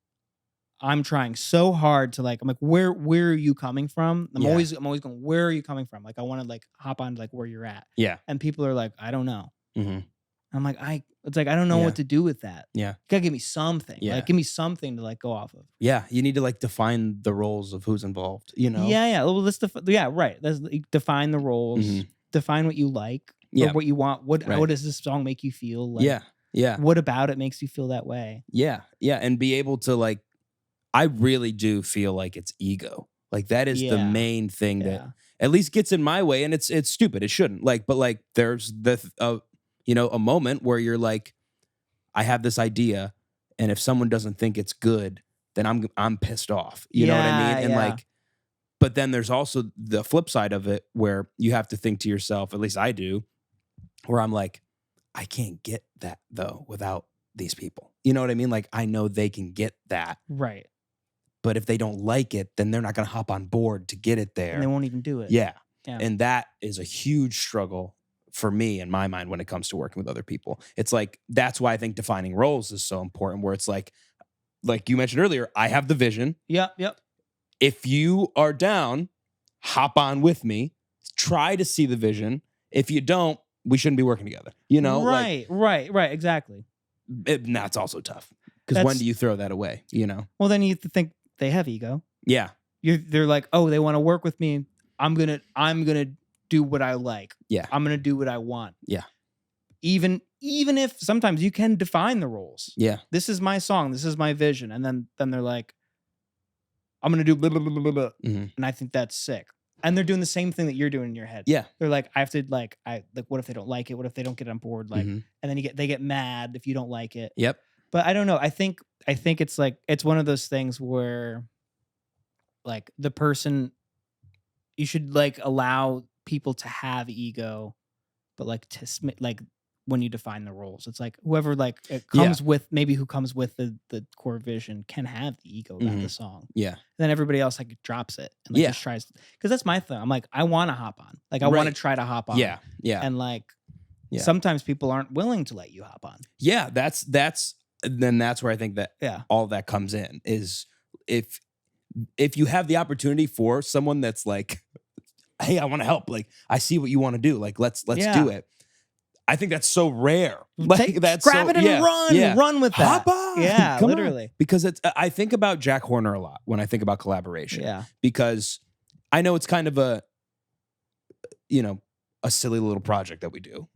I'm trying so hard to like, I'm like, where are you coming from? I'm always going, where are you coming from? Like, I want to like hop on like where you're at.
Yeah.
And people are like, I don't know. I'm like, it's like, I don't know what to do with that.
Yeah.
You gotta give me something.
Yeah.
Like, give me something to like go off of.
Yeah. You need to like define the roles of who's involved,
Yeah. Well, right. Let's define the roles, define what you like, or what you want. How does this song make you feel? Like,
yeah.
What about it makes you feel that way?
Yeah. Yeah. And be able to like, I really do feel like it's ego. Like that is the main thing that at least gets in my way. And it's stupid. It shouldn't. Like, but like there's a moment where you're like, I have this idea, and if someone doesn't think it's good, then I'm pissed off. You know what I mean? And like, But then there's also the flip side of it where you have to think to yourself, at least I do, where I'm like, I can't get that though without these people. You know what I mean? Like, I know they can get that.
Right.
But if they don't like it, then they're not going to hop on board to get it there.
And they won't even do it.
Yeah.
Yeah.
And that is a huge struggle for me in my mind when it comes to working with other people. It's like, that's why I think defining roles is so important, where it's like you mentioned earlier, I have the vision.
Yep.
If you are down, hop on with me, try to see the vision. If you don't, we shouldn't be working together. You know?
Right. Exactly.
And that's also tough. Because when do you throw that away? You know?
Well, then you have to think they have ego.
Yeah.
They're like, oh, they want to work with me. I'm gonna do what I like.
Yeah.
I'm gonna do what I want.
Yeah.
Even if sometimes you can define the roles.
Yeah.
This is my song. This is my vision. And then they're like, I'm gonna do blah blah blah blah blah.
Mm-hmm.
And I think that's sick. And they're doing the same thing that you're doing in your head.
Yeah.
They're like, I have to what if they don't like it? What if they don't get on board? Like, and then they get mad if you don't like it.
Yep.
But I don't know. I think it's like, it's one of those things where like the person, you should like allow people to have ego, but like when you define the roles, it's like whoever like it comes with, maybe who comes with the core vision can have the ego about the song.
Yeah.
And then everybody else like drops it and like just tries, because that's my thing. I'm like, I want to hop on. Like I want to try to hop on.
Yeah. Yeah.
And like sometimes people aren't willing to let you hop on.
Yeah. That's where I think that all that comes in is if you have the opportunity for someone that's like, hey, I want to help. Like, I see what you want to do. Like, let's do it. I think that's so rare. Like,
grab it and run with that.
Hop on.
Yeah,
Come
literally.
on. Because I think about Jack Horner a lot when I think about collaboration.
Yeah.
Because I know it's kind of a silly little project that we do,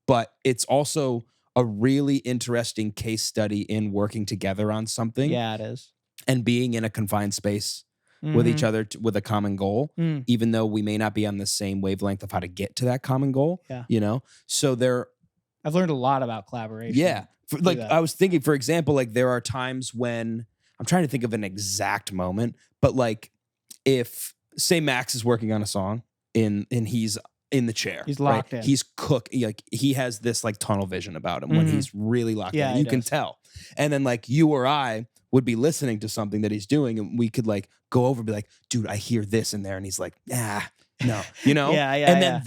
but it's also a really interesting case study in working together on something.
Yeah, it is.
And being in a confined space with each other with a common goal, even though we may not be on the same wavelength of how to get to that common goal.
Yeah.
You know? So
I've learned a lot about collaboration.
Yeah. I was thinking, for example, like there are times when I'm trying to think of an exact moment, but like if say Max is working on a song and he's in the chair.
He's locked in.
He's like he has this like tunnel vision about him when he's really locked in. You can tell. And then like you or I would be listening to something that he's doing and we could like go over and be like, dude, I hear this in there. And he's like, no, you know? And then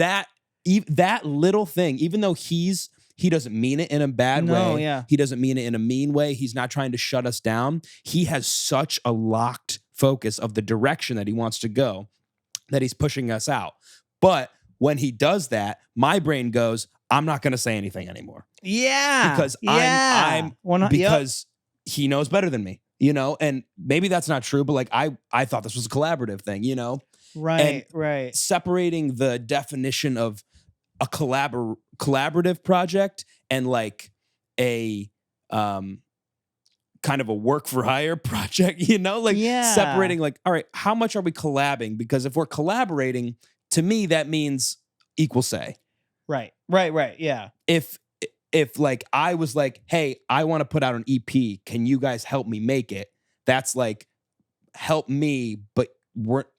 that little thing, even though he doesn't mean it in a bad way. He doesn't mean it in a mean way. He's not trying to shut us down. He has such a locked focus of the direction that he wants to go that he's pushing us out. But when he does that, my brain goes, I'm not going to say anything anymore.
Yeah.
Because because he knows better than me, you know? And maybe that's not true, but like I thought this was a collaborative thing, you know?
Right, right.
Separating the definition of a collaborative project and like a kind of a work for hire project, you know? Like separating like, all right, how much are we collabing? Because if we're collaborating, to me, that means equal say.
Right. Yeah.
If like I was like, hey, I want to put out an EP. Can you guys help me make it? That's like, help me, but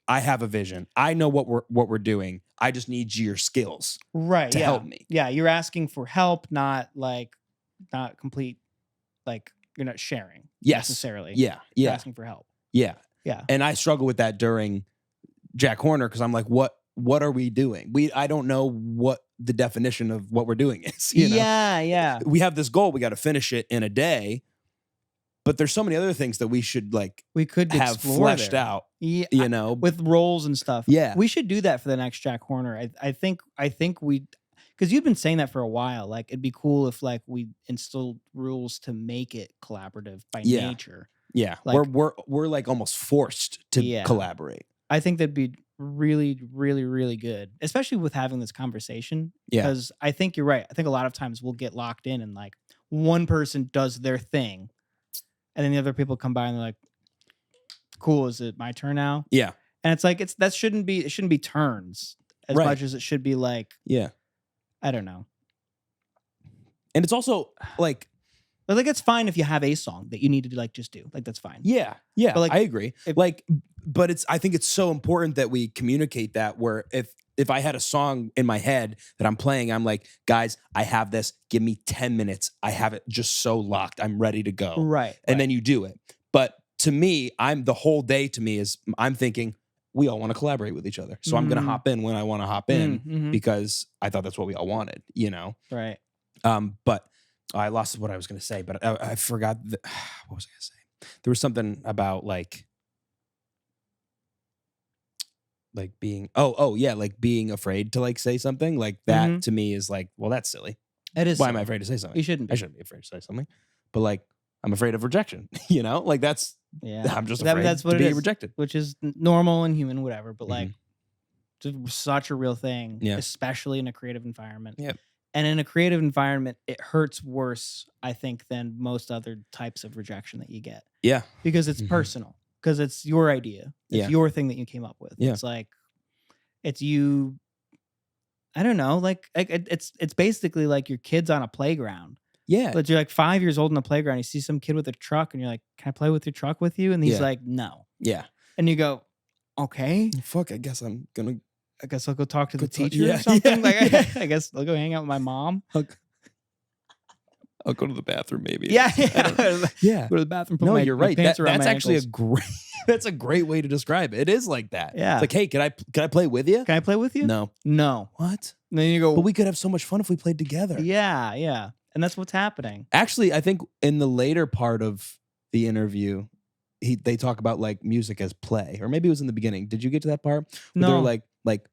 I have a vision. I know what we're doing. I just need your skills to help me.
Yeah, you're asking for help, not complete, like you're not sharing necessarily.
Yeah.
You're asking for help.
Yeah.
Yeah.
And I struggle with that during Jack Horner because I'm like, what are we doing? I don't know what the definition of what we're doing is. You know?
Yeah.
We have this goal. We got to finish it in a day. But there's so many other things that we should
we could
have fleshed out.
Yeah,
you know,
with roles and stuff.
Yeah,
we should do that for the next Jack Horner. I think we, because you've been saying that for a while. Like it'd be cool if like we instilled rules to make it collaborative by nature.
Yeah, like, we're like almost forced to collaborate.
I think that'd be really, really, really good, especially with having this conversation. Because I think you're right. I think a lot of times we'll get locked in and like one person does their thing. And then the other people come by and they're like, cool, is it my turn now?
Yeah.
And it's like, it shouldn't be turns as much as it should be like, I don't know.
And it's also like,
it's fine if you have a song that you need to like just do. Like that's fine.
Yeah. Yeah.
But like,
I agree. Like but I think it's so important that we communicate that, where if I had a song in my head that I'm playing, I'm like, guys, I have this. Give me 10 minutes. I have it just so locked. I'm ready to go.
Right.
And then you do it. But to me, the whole day to me is I'm thinking we all want to collaborate with each other. So I'm going to hop in when I want to hop in because I thought that's what we all wanted, you know?
Right.
But I lost what I was going to say, but I forgot. What was I going to say? There was something about like being like being afraid to like say something like that to me is like, well, that's silly.
It is.
Why am I afraid to say something?
You shouldn't be.
I shouldn't be afraid to say something. But like, I'm afraid of rejection, you know? Like I'm just afraid
that's what
to
it
be
is,
rejected.
which is normal and human, whatever. But like, just such a real thing, especially in a creative environment.
Yep.
And in a creative environment, it hurts worse, I think, than most other types of rejection that you get.
Yeah.
Because it's personal. Because it's your idea. It's your thing that you came up with.
Yeah.
It's like, it's you. I don't know. Like it's basically like your kid's on a playground.
Yeah.
But you're like 5 years old in a playground. You see some kid with a truck and you're like, can I play with your truck with you? And he's like, no.
Yeah.
And you go, okay.
Fuck, I guess I'll
go talk to the teacher or something. Like, I guess I'll go hang out with my mom.
I'll go to the bathroom maybe.
Yeah.
Yeah.
Go to the bathroom.
No, you're right. That's actually that's a great way to describe it. It is like that.
Yeah.
It's like, hey, can I play with you?
Can I play with you? No.
What?
And then you go,
but we could have so much fun if we played together.
Yeah. Yeah. And that's what's happening. Actually,
I think in the later part of the interview, they talk about like music as play, or maybe it was in the beginning. Did you get to that part? Where
no.
They're like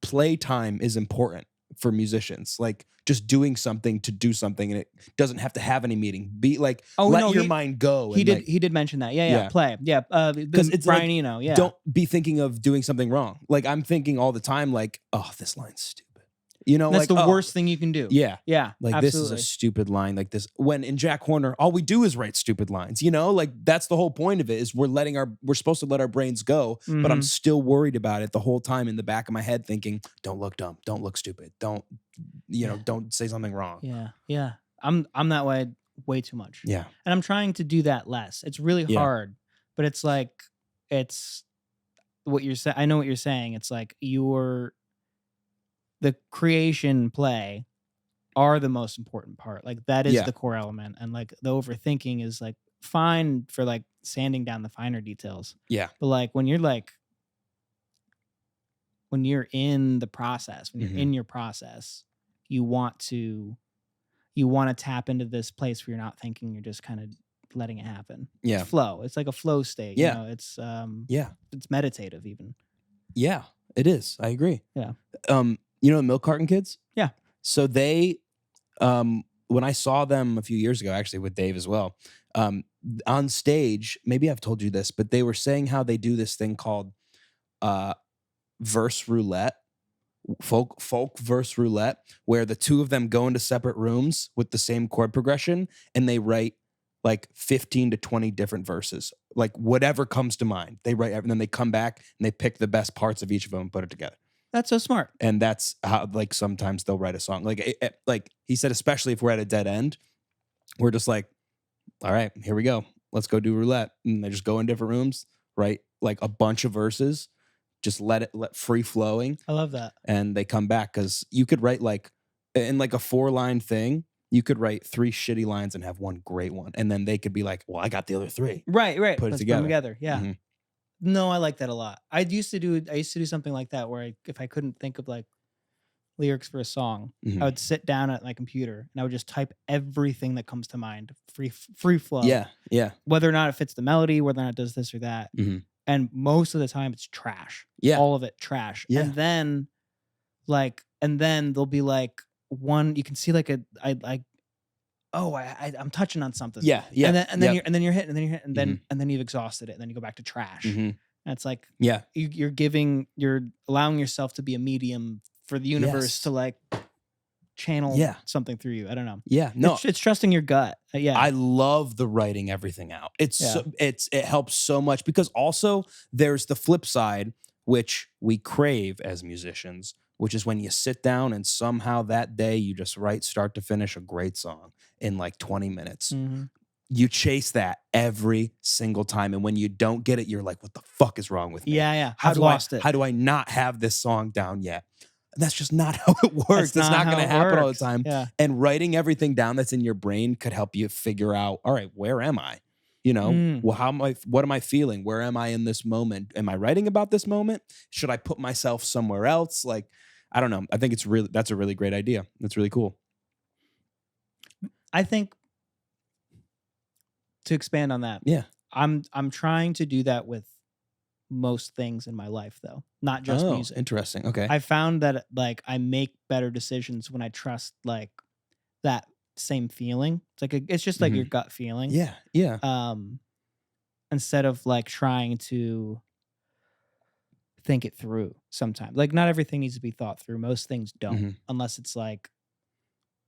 play time is important for musicians. Like just doing something to do something, and it doesn't have to have any meaning. Be like, let your mind go.
He did mention that. Yeah. Play. Yeah. Because it's Brian Eno. Yeah.
Don't be thinking of doing something wrong. Like I'm thinking all the time, like, oh, this line's stupid. You know,
that's the worst thing you can do.
Yeah.
Yeah.
Like
absolutely.
This is a stupid line. Like this, when in Jack Horner, all we do is write stupid lines, you know, like that's the whole point of it is we're supposed to let our brains go, but I'm still worried about it the whole time in the back of my head thinking, don't look dumb. Don't look stupid. Don't say something wrong.
Yeah. Yeah. I'm that way too much.
Yeah.
And I'm trying to do that less. It's really hard, but it's like, it's what you're saying. I know what you're saying. It's like the creation play are the most important part. Like that is the core element. And like the overthinking is like fine for like sanding down the finer details.
Yeah.
But like when you're in the process, when you're in your process, you want to tap into this place where you're not thinking, you're just kind of letting it happen.
Yeah.
It's flow. It's like a flow state.
Yeah.
You know, it's meditative even.
Yeah, it is. I agree.
Yeah.
You know the Milk Carton Kids?
Yeah.
So they, when I saw them a few years ago, actually with Dave as well, on stage, maybe I've told you this, but they were saying how they do this thing called verse roulette, folk verse roulette, where the two of them go into separate rooms with the same chord progression, and they write like 15 to 20 different verses, like whatever comes to mind. They write, and then they come back and they pick the best parts of each of them and put it together.
That's so smart.
And that's how, like, sometimes they'll write a song. Like he said, especially if we're at a dead end, we're just like, all right, here we go. Let's go do roulette. And they just go in different rooms, write like a bunch of verses, just let free flowing.
I love that.
And they come back, because you could write like, in like a 4-line thing, you could write 3 shitty lines and have one great one. And then they could be like, well, I got the other 3.
Right.
Put
Let's
it
put them together. Yeah.
Mm-hmm.
No, I like that a lot. I used to do something like that where if I couldn't think of like lyrics for a song, I would sit down at my computer and I would just type everything that comes to mind, free flow.
Yeah, yeah.
Whether or not it fits the melody, whether or not it does this or that. And most of the time it's trash.
Yeah.
All of it trash. Yeah. And then there'll be like one, you can see like I'm touching on something.
Yeah.
And then you're hitting, and then you've exhausted it, and then you go back to trash. And it's like, you're allowing yourself to be a medium for the universe to like channel something through you. I don't know.
Yeah. No,
it's trusting your gut. Yeah.
I love the writing everything out. It helps so much, because also there's the flip side, which we crave as musicians, which is when you sit down and somehow that day you just write start to finish a great song in like 20 minutes. you chase that every single time. And when you don't get it, you're like, what the fuck is wrong with me?
Yeah.
How
it.
do I not have this song down yet? And that's just not how it works. That's not going to happen all the time.
Yeah.
And writing everything down that's in your brain could help you figure out, all right, where am I? You know, well, what am I feeling? Where am I in this moment? Am I writing about this moment? Should I put myself somewhere else? Like, I don't know. I think that's a really great idea. That's really cool.
I think to expand on that.
Yeah.
I'm trying to do that with most things in my life, though, not just music.
Interesting. Okay.
I found that like I make better decisions when I trust like that same feeling. It's like it's just like your gut feeling.
Yeah. Yeah.
Instead of like trying to think it through sometimes. Like not everything needs to be thought through. Most things don't, unless it's like,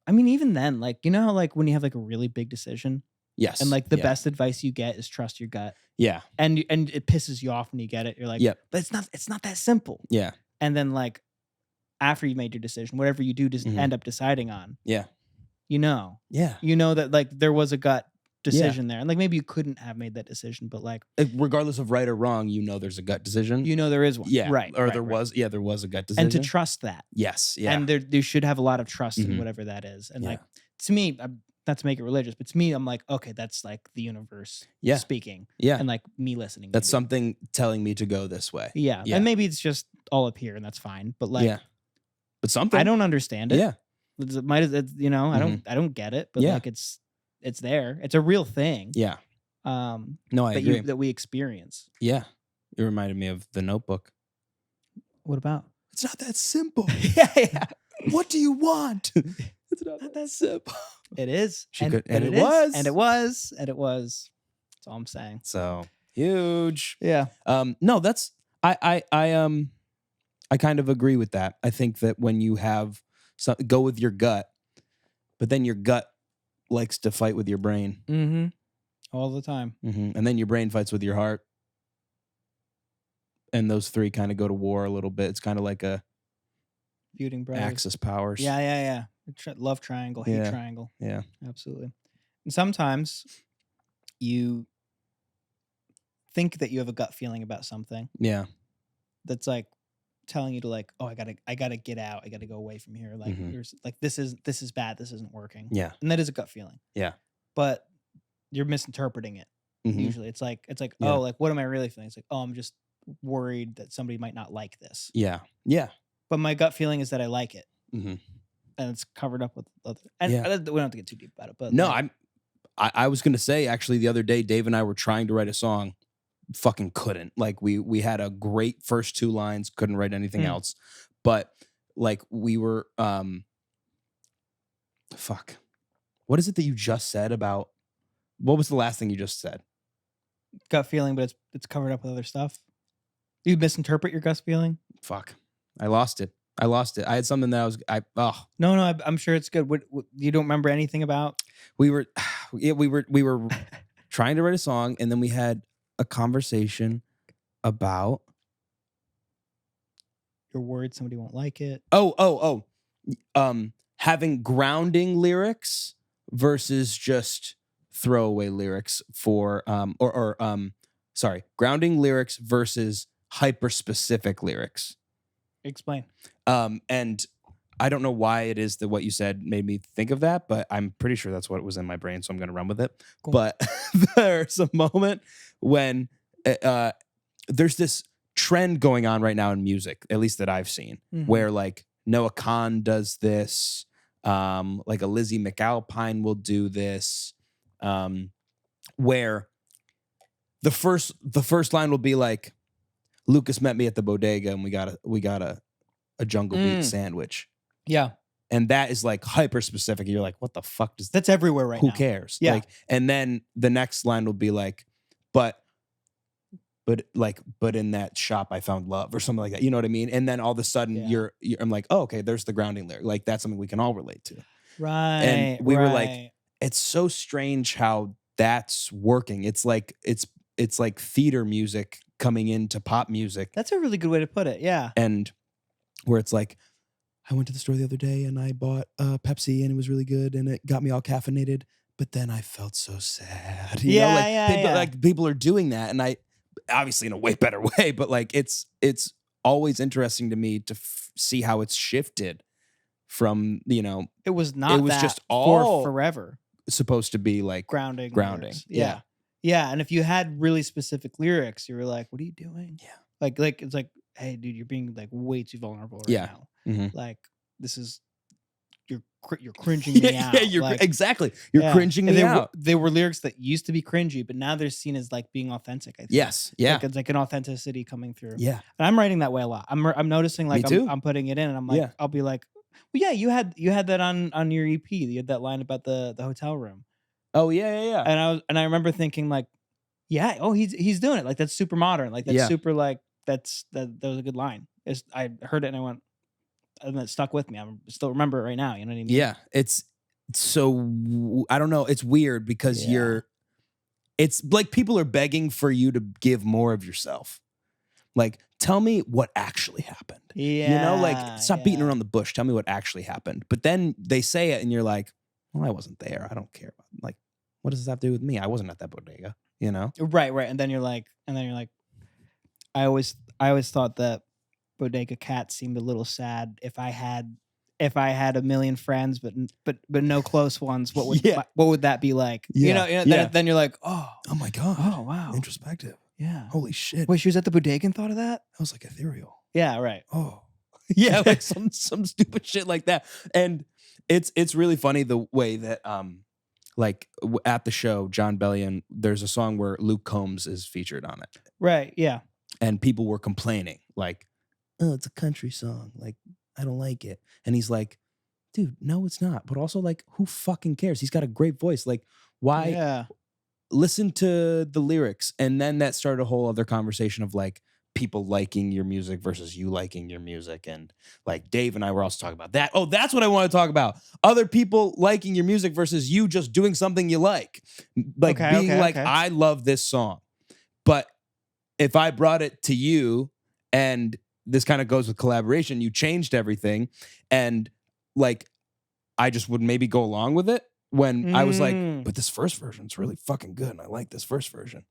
I mean, even then, like, you know how like when you have like a really big decision?
Yes.
And like the best advice you get is trust your gut.
Yeah.
And it pisses you off when you get it. You're like, but it's not that simple.
Yeah.
And then like after you made your decision, whatever you do just end up deciding on.
Yeah.
You know.
Yeah.
You know that like there was a gut decision there. And like maybe you couldn't have made that decision, but like
regardless of right or wrong, you know there's a gut decision.
You know there is one.
Yeah.
Right.
Or there was a gut decision.
And to trust that.
Yes. Yeah.
And there should have a lot of trust in whatever that is. And like to me, not to make it religious, but to me, I'm like, okay, that's like the universe speaking.
Yeah.
And like me listening.
That's something telling me to go this way.
Yeah. And maybe it's just all up here and that's fine. But like,
but something.
I don't understand it.
Yeah.
It might, you know, I don't get it, but like it's there. It's a real thing.
Yeah. No, I agree.
That we experience.
Yeah. It reminded me of The Notebook.
What about?
It's not that simple.
Yeah.
What do you want? It's not that simple.
It is.
And it was.
That's all I'm saying.
So huge.
Yeah.
No, that's I kind of agree with that. I think that when you have go with your gut, but then your gut likes to fight with your brain.
All the time.
And then your brain fights with your heart. And those three kind of go to war a little bit. It's kind of like a
feuding brothers.
Axis powers.
Yeah. Love triangle, hate triangle.
Yeah.
Absolutely. And sometimes you think that you have a gut feeling about something.
Yeah.
That's like telling you to like, oh, I gotta get out. I gotta go away from here. Like, like this is bad. This isn't working.
Yeah.
And that is a gut feeling.
Yeah.
But you're misinterpreting it. Usually it's like, oh, like what am I really feeling? It's like, oh, I'm just worried that somebody might not like this.
Yeah. Yeah.
But my gut feeling is that I like it. And it's covered up with other. And we don't have to get too deep about it. But
no,
like,
I was gonna say actually the other day, Dave and I were trying to write a song, fucking couldn't. Like we had a great first two lines, couldn't write anything else. But like we were fuck. What is it that you just said about? What was the last thing you just said?
Gut feeling, but it's covered up with other stuff. Do you misinterpret your gut feeling?
Fuck, I lost it. I had something that
No, I'm sure it's good. What you don't remember anything about?
We were trying to write a song, and then we had a conversation about
you're worried somebody won't like it.
Having grounding lyrics versus just throwaway lyrics for grounding lyrics versus hyper specific lyrics.
Explain.
And I don't know why it is that what you said made me think of that, but I'm pretty sure that's what was in my brain, so I'm going to run with it. Cool. But there's a moment when there's this trend going on right now in music, at least that I've seen, where like Noah Kahn does this, like a Lizzie McAlpine will do this, where the first line will be like, Lucas met me at the bodega and we got a jungle beat sandwich.
Yeah.
And that is like hyper specific. And you're like, what the fuck does
that's everywhere right now.
Who cares?
Yeah.
Like, and then the next line will be like, but in that shop I found love or something like that. You know what I mean? And then all of a sudden I'm like, oh, okay, there's the grounding lyric. Like that's something we can all relate to.
Right.
And we were like, it's so strange how that's working. It's like theater music coming into pop music.
That's a really good way to put it. Yeah.
And where it's like, I went to the store the other day and I bought Pepsi and it was really good and it got me all caffeinated, but then I felt so sad. You know, like people are doing that, and I obviously in a way better way, but like it's always interesting to me to see how it's shifted from, you know,
it was just
all
for forever
supposed to be like
grounding.
Yeah.
And if you had really specific lyrics, you were like, what are you doing?
Yeah.
Like it's like, hey dude, you're being like way too vulnerable right now.
Mm-hmm.
Like this is you're cringing me out.
Yeah, you're
like,
exactly. You're cringing me out.
They were lyrics that used to be cringy, but now they're seen as like being authentic, I think.
Yes. Yeah.
Like, it's like an authenticity coming through.
Yeah.
And I'm writing that way a lot. I'm noticing like I'm putting it in, and I'm like, I'll be like, well, yeah, you had that on your EP. You had that line about the hotel room.
Oh yeah.
And I remember thinking like, yeah, oh he's doing it. Like that's super modern. Like that's super like that was a good line. I heard it and I went, and it stuck with me. I still remember it right now. You know what I mean?
Yeah. It's so, I don't know. It's weird because it's like people are begging for you to give more of yourself. Like, tell me what actually happened.
Yeah.
You know, like, stop beating around the bush. Tell me what actually happened. But then they say it and you're like, well, I wasn't there. I don't care. Like, what does this have to do with me? I wasn't at that bodega, you know?
Right. And then you're like, I always thought that Bodega Cat seemed a little sad. If I had a million friends, but no close ones, what would that be like?
Yeah.
You know, then you're like, oh
my God.
Oh, wow.
Introspective.
Yeah.
Holy shit.
Wait, she was at the bodega and thought of that?
That was like ethereal.
Yeah, right.
Oh. Yeah, like some stupid shit like that. And it's really funny the way that at the show, Jon Bellion, there's a song where Luke Combs is featured on it.
Right, yeah.
And people were complaining, like, oh, it's a country song. Like, I don't like it. And he's like, dude, no, it's not. But also, like, who fucking cares? He's got a great voice. Like, why?
Yeah.
Listen to the lyrics. And then that started a whole other conversation of like people liking your music versus you liking your music. And like Dave and I were also talking about that. Oh, that's what I want to talk about. Other people liking your music versus you just doing something you like. Like I love this song. But if I brought it to you, and this kind of goes with collaboration, you changed everything, and like I just would maybe go along with it when I was like, but this first version's really fucking good and I like this first version.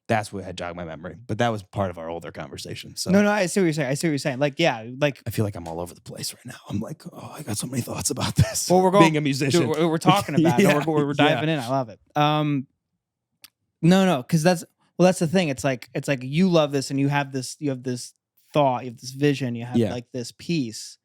That's what had jogged my memory. But that was part of our older conversation. So
No, I see what you're saying. Like, yeah, like
I feel like I'm all over the place right now. I'm like, oh, I got so many thoughts about this.
Well, we're going,
being a musician.
We're talking about it. We're diving in. I love it. No, because that's the thing. It's like you love this and you have this thought, you have this vision, you have like this piece,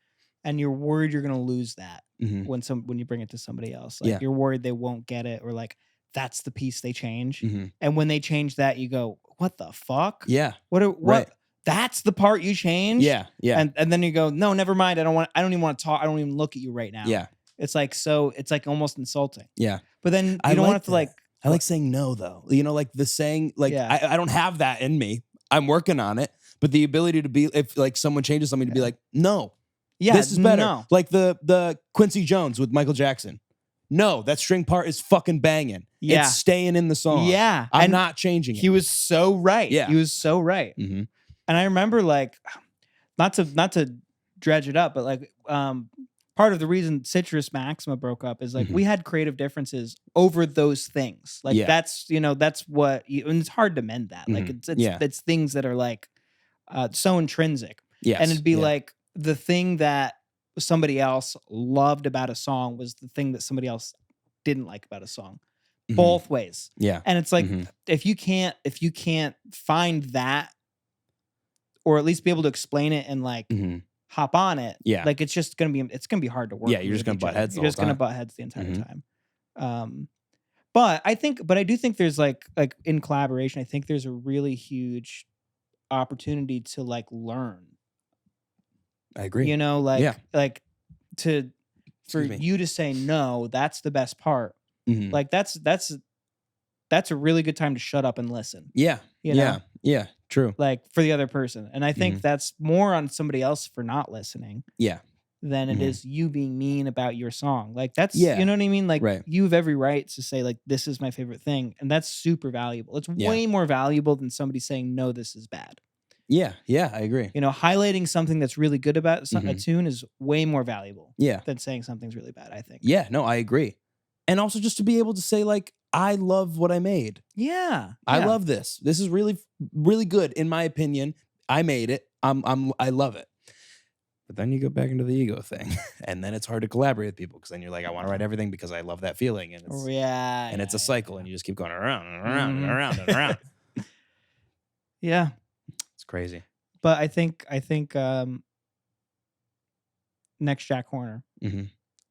and you're worried you're gonna lose that when you bring it to somebody else. Like you're worried they won't get it, or like that's the piece they change. And when they change that, you go, what the fuck?
Yeah.
What?
Right.
That's the part you change?
Yeah.
And then you go, no, never mind. I don't even want to talk. I don't even look at you right now.
Yeah.
It's like almost insulting.
Yeah.
But then you don't want to like.
I like saying no though. You know, like the saying, like I don't have that in me. I'm working on it. But the ability to be, if like someone changes something, to be like, no, this is better. No. Like the Quincy Jones with Michael Jackson. No, that string part is fucking banging.
Yeah.
It's staying in the song.
Yeah.
I'm not changing it.
He was so right.
Yeah.
He was so right. And I remember like, not to dredge it up, but like part of the reason Citrus Maxima broke up is like we had creative differences over those things. Like that's what and it's hard to mend that. Like it's things that are like so intrinsic.
Yes.
And it'd be like the thing that somebody else loved about a song was the thing that somebody else didn't like about a song. Both ways.
Yeah.
And it's like if you can't find that, or at least be able to explain it and like hop on it, like it's gonna be hard to work.
Yeah, you're just gonna butt heads.
You're just gonna butt heads the entire time. But I do think there's like in collaboration, I think there's a really huge opportunity to like learn.
I agree.
You know, for you to say no, that's the best part. Like that's a really good time to shut up and listen.
Yeah.
You know?
Yeah. True.
Like for the other person. And I think that's more on somebody else for not listening.
Yeah.
Than it is you being mean about your song. Like that's, you know what I mean? Like you have every right to say like, this is my favorite thing. And that's super valuable. It's way more valuable than somebody saying, no, this is bad.
Yeah. I agree.
You know, highlighting something that's really good about a tune is way more valuable.
Yeah.
Than saying something's really bad, I think.
Yeah. No, I agree. And also just to be able to say, like, I love what I made.
Yeah.
I love this. This is really, really good. In my opinion, I made it. I love it. But then you go back into the ego thing. And then it's hard to collaborate with people because then you're like, I want to write everything because I love that feeling. And it's, it's a cycle and you just keep going around and around and around and around.
Yeah.
It's crazy.
But I think next Jack Horner,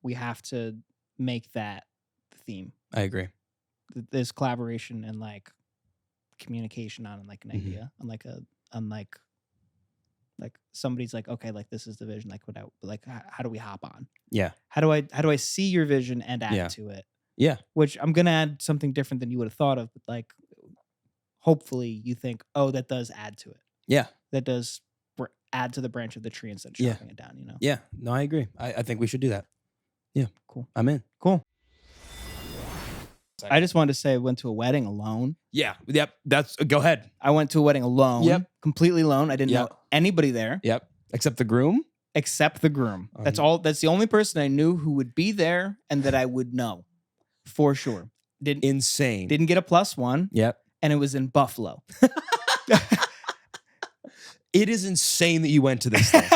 we have to make that the theme.
I agree.
There's collaboration and like communication on like an idea, on like somebody's like, okay, like this is the vision, like how do we hop on?
Yeah.
How do I see your vision and add to it?
Yeah.
Which I'm gonna add something different than you would have thought of, but like hopefully you think, oh, that does add to it.
Yeah.
That does add to the branch of the tree instead of chopping it down, you know?
Yeah. No, I agree. I think we should do that. Yeah.
Cool.
I'm in.
Cool. I just wanted to say I went to a wedding alone.
Yeah. Yep. Go ahead.
I went to a wedding alone. Yep. Completely alone. I didn't know anybody there.
Yep. Except the groom?
Except the groom. That's all. That's the only person I knew who would be there and that I would know for sure.
Insane.
Didn't get a +1.
Yep.
And it was in Buffalo.
It is insane that you went to this thing.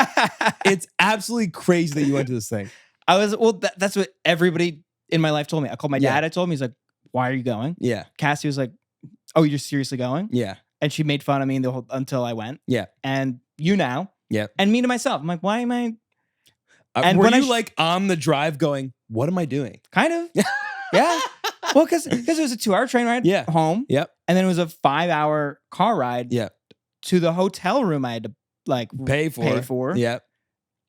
It's absolutely crazy that you went to this thing.
That's what everybody in my life told me. I called my dad. I told him, he's like, why are you going?
Yeah.
Cassie was like, oh, you're seriously going?
Yeah.
And she made fun of me until I went.
Yeah.
And you now.
Yeah.
And me to myself. I'm like, why am I?
And were you like on the drive going, what am I doing?
Kind of. Yeah. Well, because it was a 2-hour train ride home.
Yep.
And then it was a 5-hour car ride to the hotel room I had to like
pay for. Yep.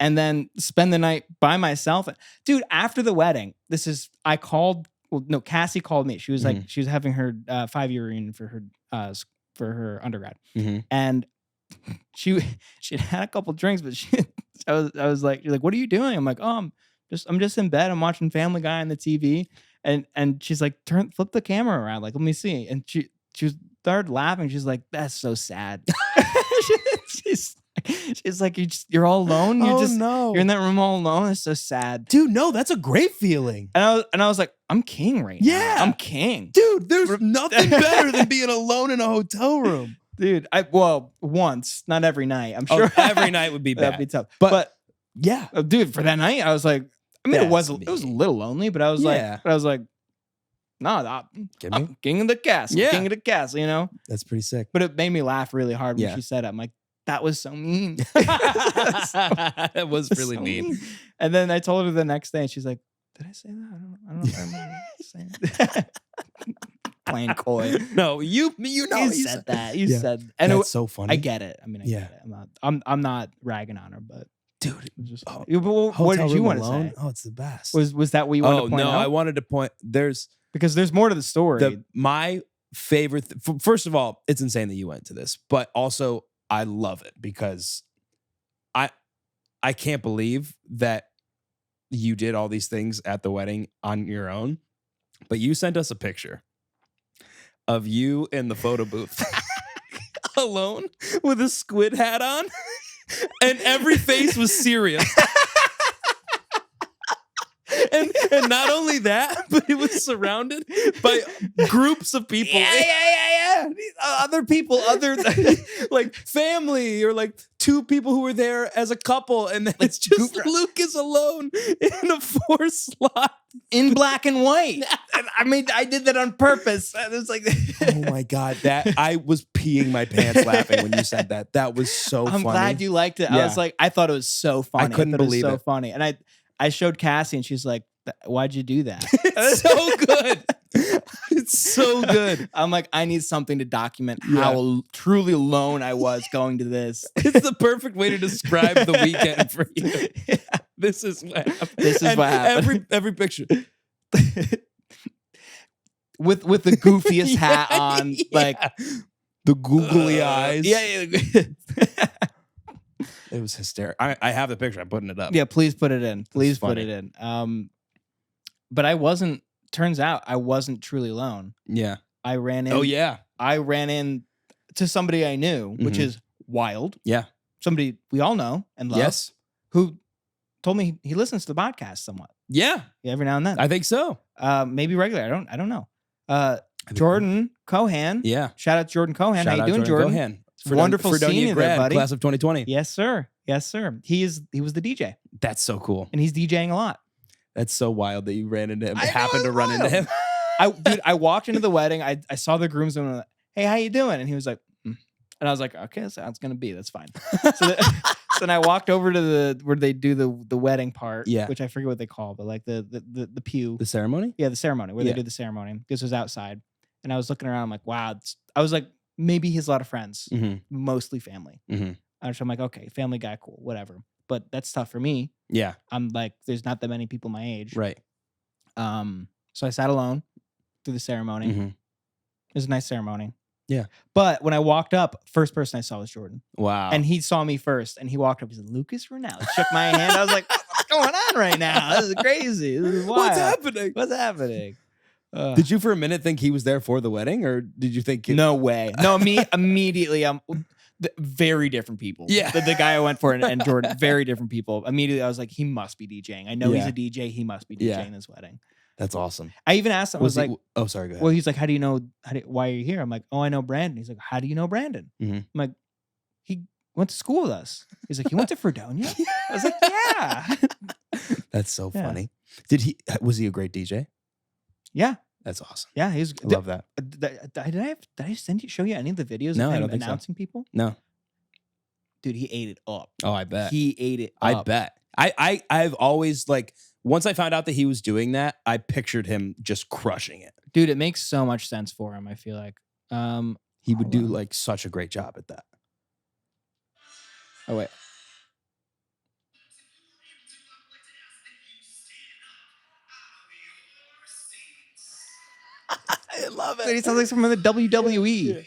And then spend the night by myself. Dude, after the wedding, Cassie called me. She was like, she was having her 5-year reunion for her undergrad. And she had a couple drinks, but I was like, you're like, what are you doing? I'm like, oh, I'm just in bed. I'm watching Family Guy on the TV. And she's like, flip the camera around. Like, let me see. And she started laughing. She's like, that's so sad. She's like, you're all alone. You're in that room all alone. It's so sad.
Dude, no, that's a great feeling.
And I was like, I'm king right now. I'm king.
Dude, there's nothing better than being alone in a hotel room.
Dude, once, not every night. I'm sure
every night would be bad.
That'd be tough.
But yeah.
Dude, for that night, I was like, it was a little lonely, but I was like, no, I'm king of the castle.
Yeah.
King of the castle, you know?
That's pretty sick.
But it made me laugh really hard when she said it. I'm like, that was so mean.
That was really so mean.
And then I told her the next day, and she's like, did I say that? I don't know if I remember saying that. Playing coy.
No, you
said that. You said, and
that's so funny.
I get it. I mean, I get it. I'm not ragging on her, but
dude,
just, what did you want to say?
Oh, it's the best.
Was that what you wanted to point out?
I wanted to point.
Because there's more to the story.
My favorite. First of all, it's insane that you went to this, but also I love it because I can't believe that you did all these things at the wedding on your own. But you sent us a picture of you in the photo booth alone with a squid hat on, and every face was serious. And not only that, but it was surrounded by groups of people.
Yeah. Other people,
like family, or like 2 people who were there as a couple, and then it's just Lucas alone in a 4-slot
in black and white. I mean, I did that on purpose. It was like,
oh my god, that I was peeing my pants laughing when you said that. That was so funny.
I'm glad you liked it. Yeah. I was like, I thought it was so funny.
I couldn't believe it.
So funny, and I showed Cassie, and she's like, why'd you do that?
It's so good. It's so good.
I'm like, I need something to document how truly alone I was going to this.
It's the perfect way to describe the weekend for you. Yeah. This is what happened. Every picture. with the goofiest hat on, like
the googly eyes.
Yeah. It was hysterical. I have the picture. I'm putting it up.
Yeah, please put it in. Please put it in. But turns out I wasn't truly alone.
Yeah.
I ran in.
Oh, yeah.
I ran in to somebody I knew, which is wild.
Yeah.
Somebody we all know and love.
Yes.
Who told me he listens to the podcast somewhat.
Yeah.
Every now and then.
I think so.
Maybe regular. I don't know. Jordan Cohan.
Yeah.
Shout out to Jordan Cohan. How you doing, Jordan?
Cohan.
Wonderful seeing you there, buddy.
Class of 2020.
Yes, sir. Yes, sir. He was the DJ.
That's so cool.
And he's DJing a lot.
That's so wild that you ran into him. Happened to run into him.
I walked into the wedding. I saw the groomsman. And hey, how you doing? And he was like, and I was like, okay, that's how it's gonna be. That's fine. So then I walked over to where they do the wedding part.
Yeah.
Which I forget what they call, but like the pew.
The ceremony?
Yeah, the ceremony where they do the ceremony. This was outside, and I was looking around. I'm like, wow. I was like, maybe he has a lot of friends, mostly family. So I'm like, okay, family guy, cool, whatever. But that's tough for me.
Yeah.
I'm like, there's not that many people my age.
Right.
So I sat alone through the ceremony. It was a nice ceremony.
Yeah.
But when I walked up, first person I saw was Jordan.
Wow.
And he saw me first, and he walked up. He said, Lucas Ronell. Shook my hand. I was like, what's going on right now? This is crazy. This is wild.
What's happening?
What's happening?
Did you for a minute think he was there for the wedding, or did you think...
No way. No, me immediately, very different people.
Yeah.
The guy I went for and Jordan, very different people. Immediately, I was like, he must be DJing. I know he's a DJ. He must be DJing this wedding.
That's awesome.
I even asked him, I was like,
oh, sorry, go ahead.
Well, he's like, why are you here? I'm like, oh, I know Brandon. He's like, how do you know Brandon? I'm like, he went to school with us. He's like, he went to Fredonia? I was like, yeah.
That's so funny. Was he a great DJ?
Yeah.
That's awesome.
Yeah, I
love that.
Did I show you any of the videos
No,
of
I
him
don't think
announcing people?
No.
Dude, he ate it up.
Oh, I bet.
He ate it up.
I bet. I've always, like, once I found out that he was doing that, I pictured him just crushing it.
Dude, it makes so much sense for him, I feel like.
He would do like such a great job at that.
Oh, wait.
I love it.
Dude, he sounds like someone from the WWE. Yeah.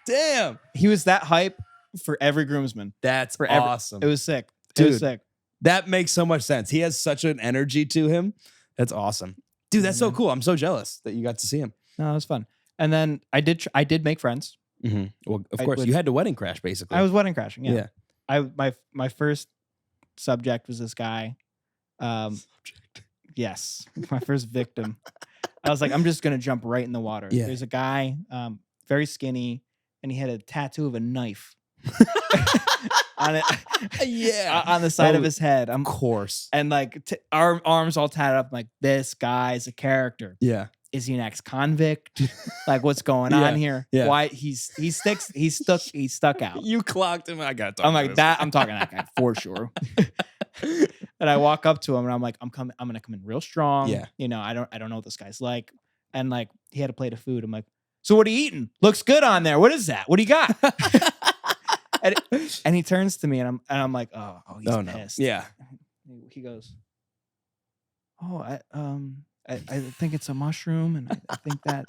Damn.
He was that hype for every groomsman.
That's awesome.
It was sick.
Dude,
it was sick.
That makes so much sense. He has such an energy to him. That's awesome. Dude, that's so cool. I'm so jealous that you got to see him.
No, it was fun. And then I did make friends.
Well, of course, you had to wedding crash, basically.
I was wedding crashing, yeah. My first subject was this guy. Yes, my first victim. I was like, I'm just going to jump right in the water.
Yeah.
There's a guy, very skinny, and he had a tattoo of a knife on it.
Yeah.
On the side of his head.
Of course.
And like our arms all tied up. I'm like, this guy's a character.
Yeah.
Is he an ex-convict? Like, what's going on here?
Yeah.
Why he's stuck out.
You clocked him. I got to talk
I'm like that. I'm talking to that guy for sure. And I walk up to him and I'm like, I'm gonna come in real strong.
Yeah.
You know, I don't know what this guy's like. And like he had a plate of food. I'm like, so what are you eating? Looks good on there. What is that? What do you got? and he turns to me and I'm like, oh, he's pissed.
No. Yeah.
He goes, oh, I think it's a mushroom, and I think that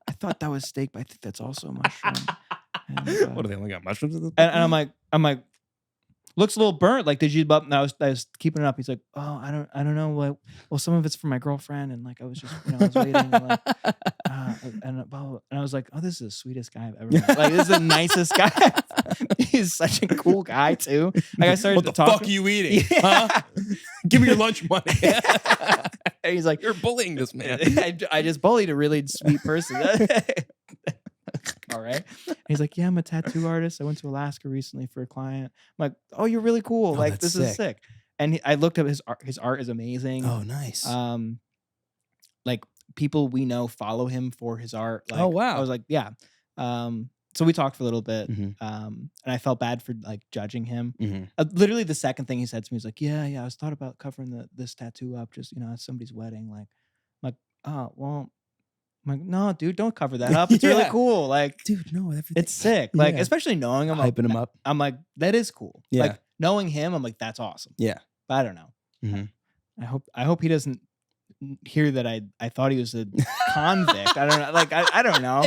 I thought that was steak, but I think that's also a mushroom. And,
what do they only got mushrooms in this?
And I'm like, looks a little burnt. Like, did you? And I was keeping it up. He's like, oh, I don't know. Well, some of it's for my girlfriend, and like I was just, I was waiting, and, like, and I was like, oh, this is the sweetest guy I've ever met. Like, this is the nicest guy. He's such a cool guy too. Like I started
what
to
the
talk.
Fuck are you eating? Yeah. Huh? Give me your lunch money.
And he's like,
you're bullying this man.
I just bullied a really sweet person. All right. And he's like, yeah, I'm a tattoo artist. I went to Alaska recently for a client. I'm like, oh, you're really cool. Like, this is sick. And I looked up his art. His art is amazing.
Oh, nice.
Like people we know follow him for his art. Like,
oh, wow.
I was like, yeah. So we talked for a little bit, and I felt bad for like judging him. Literally, the second thing he said to me was like, "Yeah, I was thought about covering this tattoo up, just at somebody's wedding." Like, I'm like, oh well, I'm like, no, dude, don't cover that up. It's really cool. Like,
dude, no,
it's sick. Like, especially knowing him,
hyping him up.
I'm like, that is cool.
Yeah.
Like knowing him, I'm like, that's awesome.
Yeah,
but I don't know. I hope he doesn't hear that I thought he was a convict. I don't know. Like I don't know.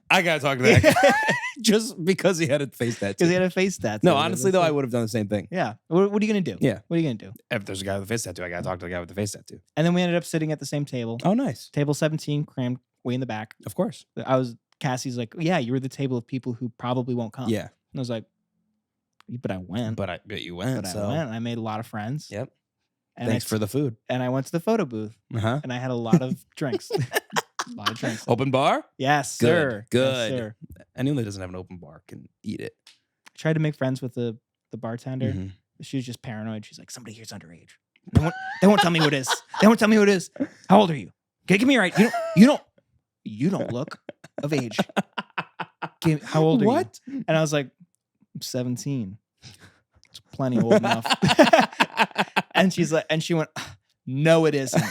I gotta talk to that guy. Just because he had a face tattoo.
Because he had a face tattoo.
No, honestly, though, I would have done the same thing.
Yeah. What are you going to do?
Yeah.
What are you going to do?
If there's a guy with a face tattoo, I got to talk to the guy with the face tattoo.
And then we ended up sitting at the same table.
Oh, nice.
Table 17, crammed way in the back.
Of course.
Cassie's like, yeah, you were the table of people who probably won't come.
Yeah.
And I was like, but I went.
But you went.
I went. And I made a lot of friends.
Yep.
And
Thanks for the food.
And I went to the photo booth.
Uh-huh.
And I had a lot of drinks. A lot of drinks.
Open bar?
Yes, sir.
Good.
Yes, sir.
Anyone that doesn't have an open bar can eat it.
I tried to make friends with the bartender.
Mm-hmm.
She was just paranoid. She's like, somebody here's underage. They won't tell me who it is. They won't tell me who it is. How old are you? Okay, give me your ID. You don't look of age. How old are
what?
you? And I was like, I'm 17. It's plenty old enough. And she's like, and she went, no, it isn't.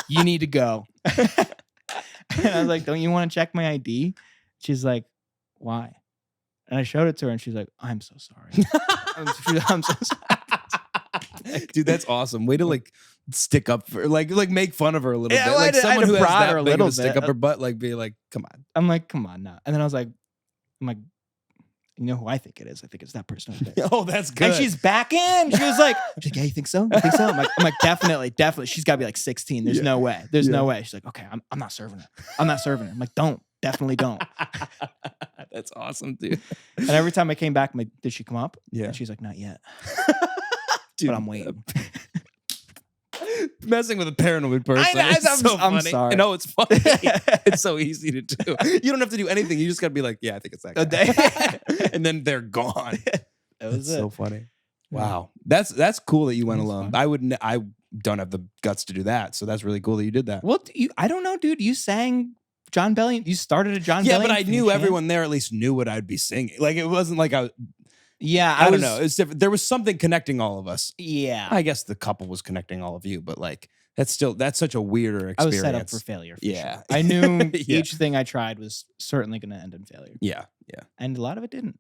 You need to go. And I was like, don't you want to check my ID? She's like, why? And I showed it to her and she's like, I'm so sorry. I'm so sorry.
Dude, that's awesome. Way to like stick up for like make fun of her a little bit.
Well,
Like someone who has that
a
big of
little
a stick
bit.
up her butt, like be like, come on.
I'm like, come on now. And then I'm like, you know who I think it is? I think it's that person over there.
Oh, that's good.
And she's back in. She was like, yeah, you think so? You think so? I'm like, definitely. She's got to be like 16. There's no way. There's no way. She's like, okay, I'm not serving it. I'm not serving it. I'm like, definitely don't.
That's awesome, dude.
And every time I came back, I'm like, did she come up?
Yeah.
And she's like, not yet.
Dude,
but I'm waiting.
Messing with a paranoid person.
I'm sorry.
No, it's funny. It's so easy to do. You don't have to do anything. You just gotta be like, yeah, I think it's that guy. And then they're gone. That's so funny. Wow. That's cool that you went alone. Fun. I don't have the guts to do that. So that's really cool that you did that.
Well, I don't know, dude. You sang Jon Bellion. You started a Jon Bellion.
Yeah, but I knew everyone there at least knew what I'd be singing. Like it wasn't like I don't know. It's different. There was something connecting all of us.
Yeah.
I guess the couple was connecting all of you, but like that's such a weirder experience.
I was set up for failure.
Yeah.
Sure. I knew each thing I tried was certainly going to end in failure.
Yeah. Yeah.
And a lot of it didn't.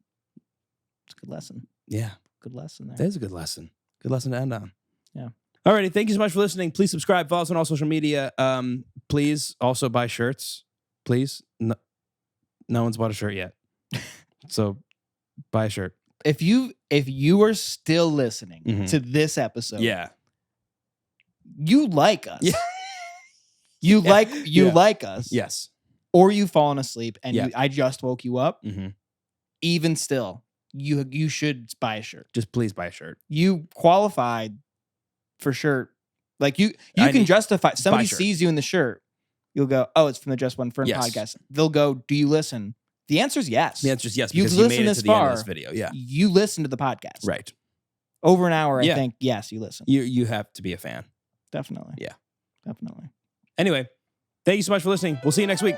It's a good lesson.
Yeah.
Good lesson there.
That is a good lesson. Good lesson to end on.
Yeah.
Alrighty. Thank you so much for listening. Please subscribe. Follow us on all social media. Please also buy shirts. Please. No one's bought a shirt yet. So buy a shirt.
If you are still listening to this episode, you like us. Yeah. You like us.
Yes.
Or you've fallen asleep and
Yeah.
I just woke you up.
Mm-hmm.
Even still, you should buy a shirt.
Just please buy a shirt.
You qualified for shirt. Like you can justify. Somebody sees you in the shirt. You'll go, oh, it's from the JustOneFern podcast. They'll go, do you listen? The answer is yes.
The answer is yes,
You've
because you made
listened
it
this
to the end
far.
of this video. Yeah.
You listen to the podcast.
Right.
Over an hour,
Yeah.
I think. Yes, you listen.
You have to be a fan.
Definitely.
Yeah.
Definitely.
Anyway, thank you so much for listening. We'll see you next week.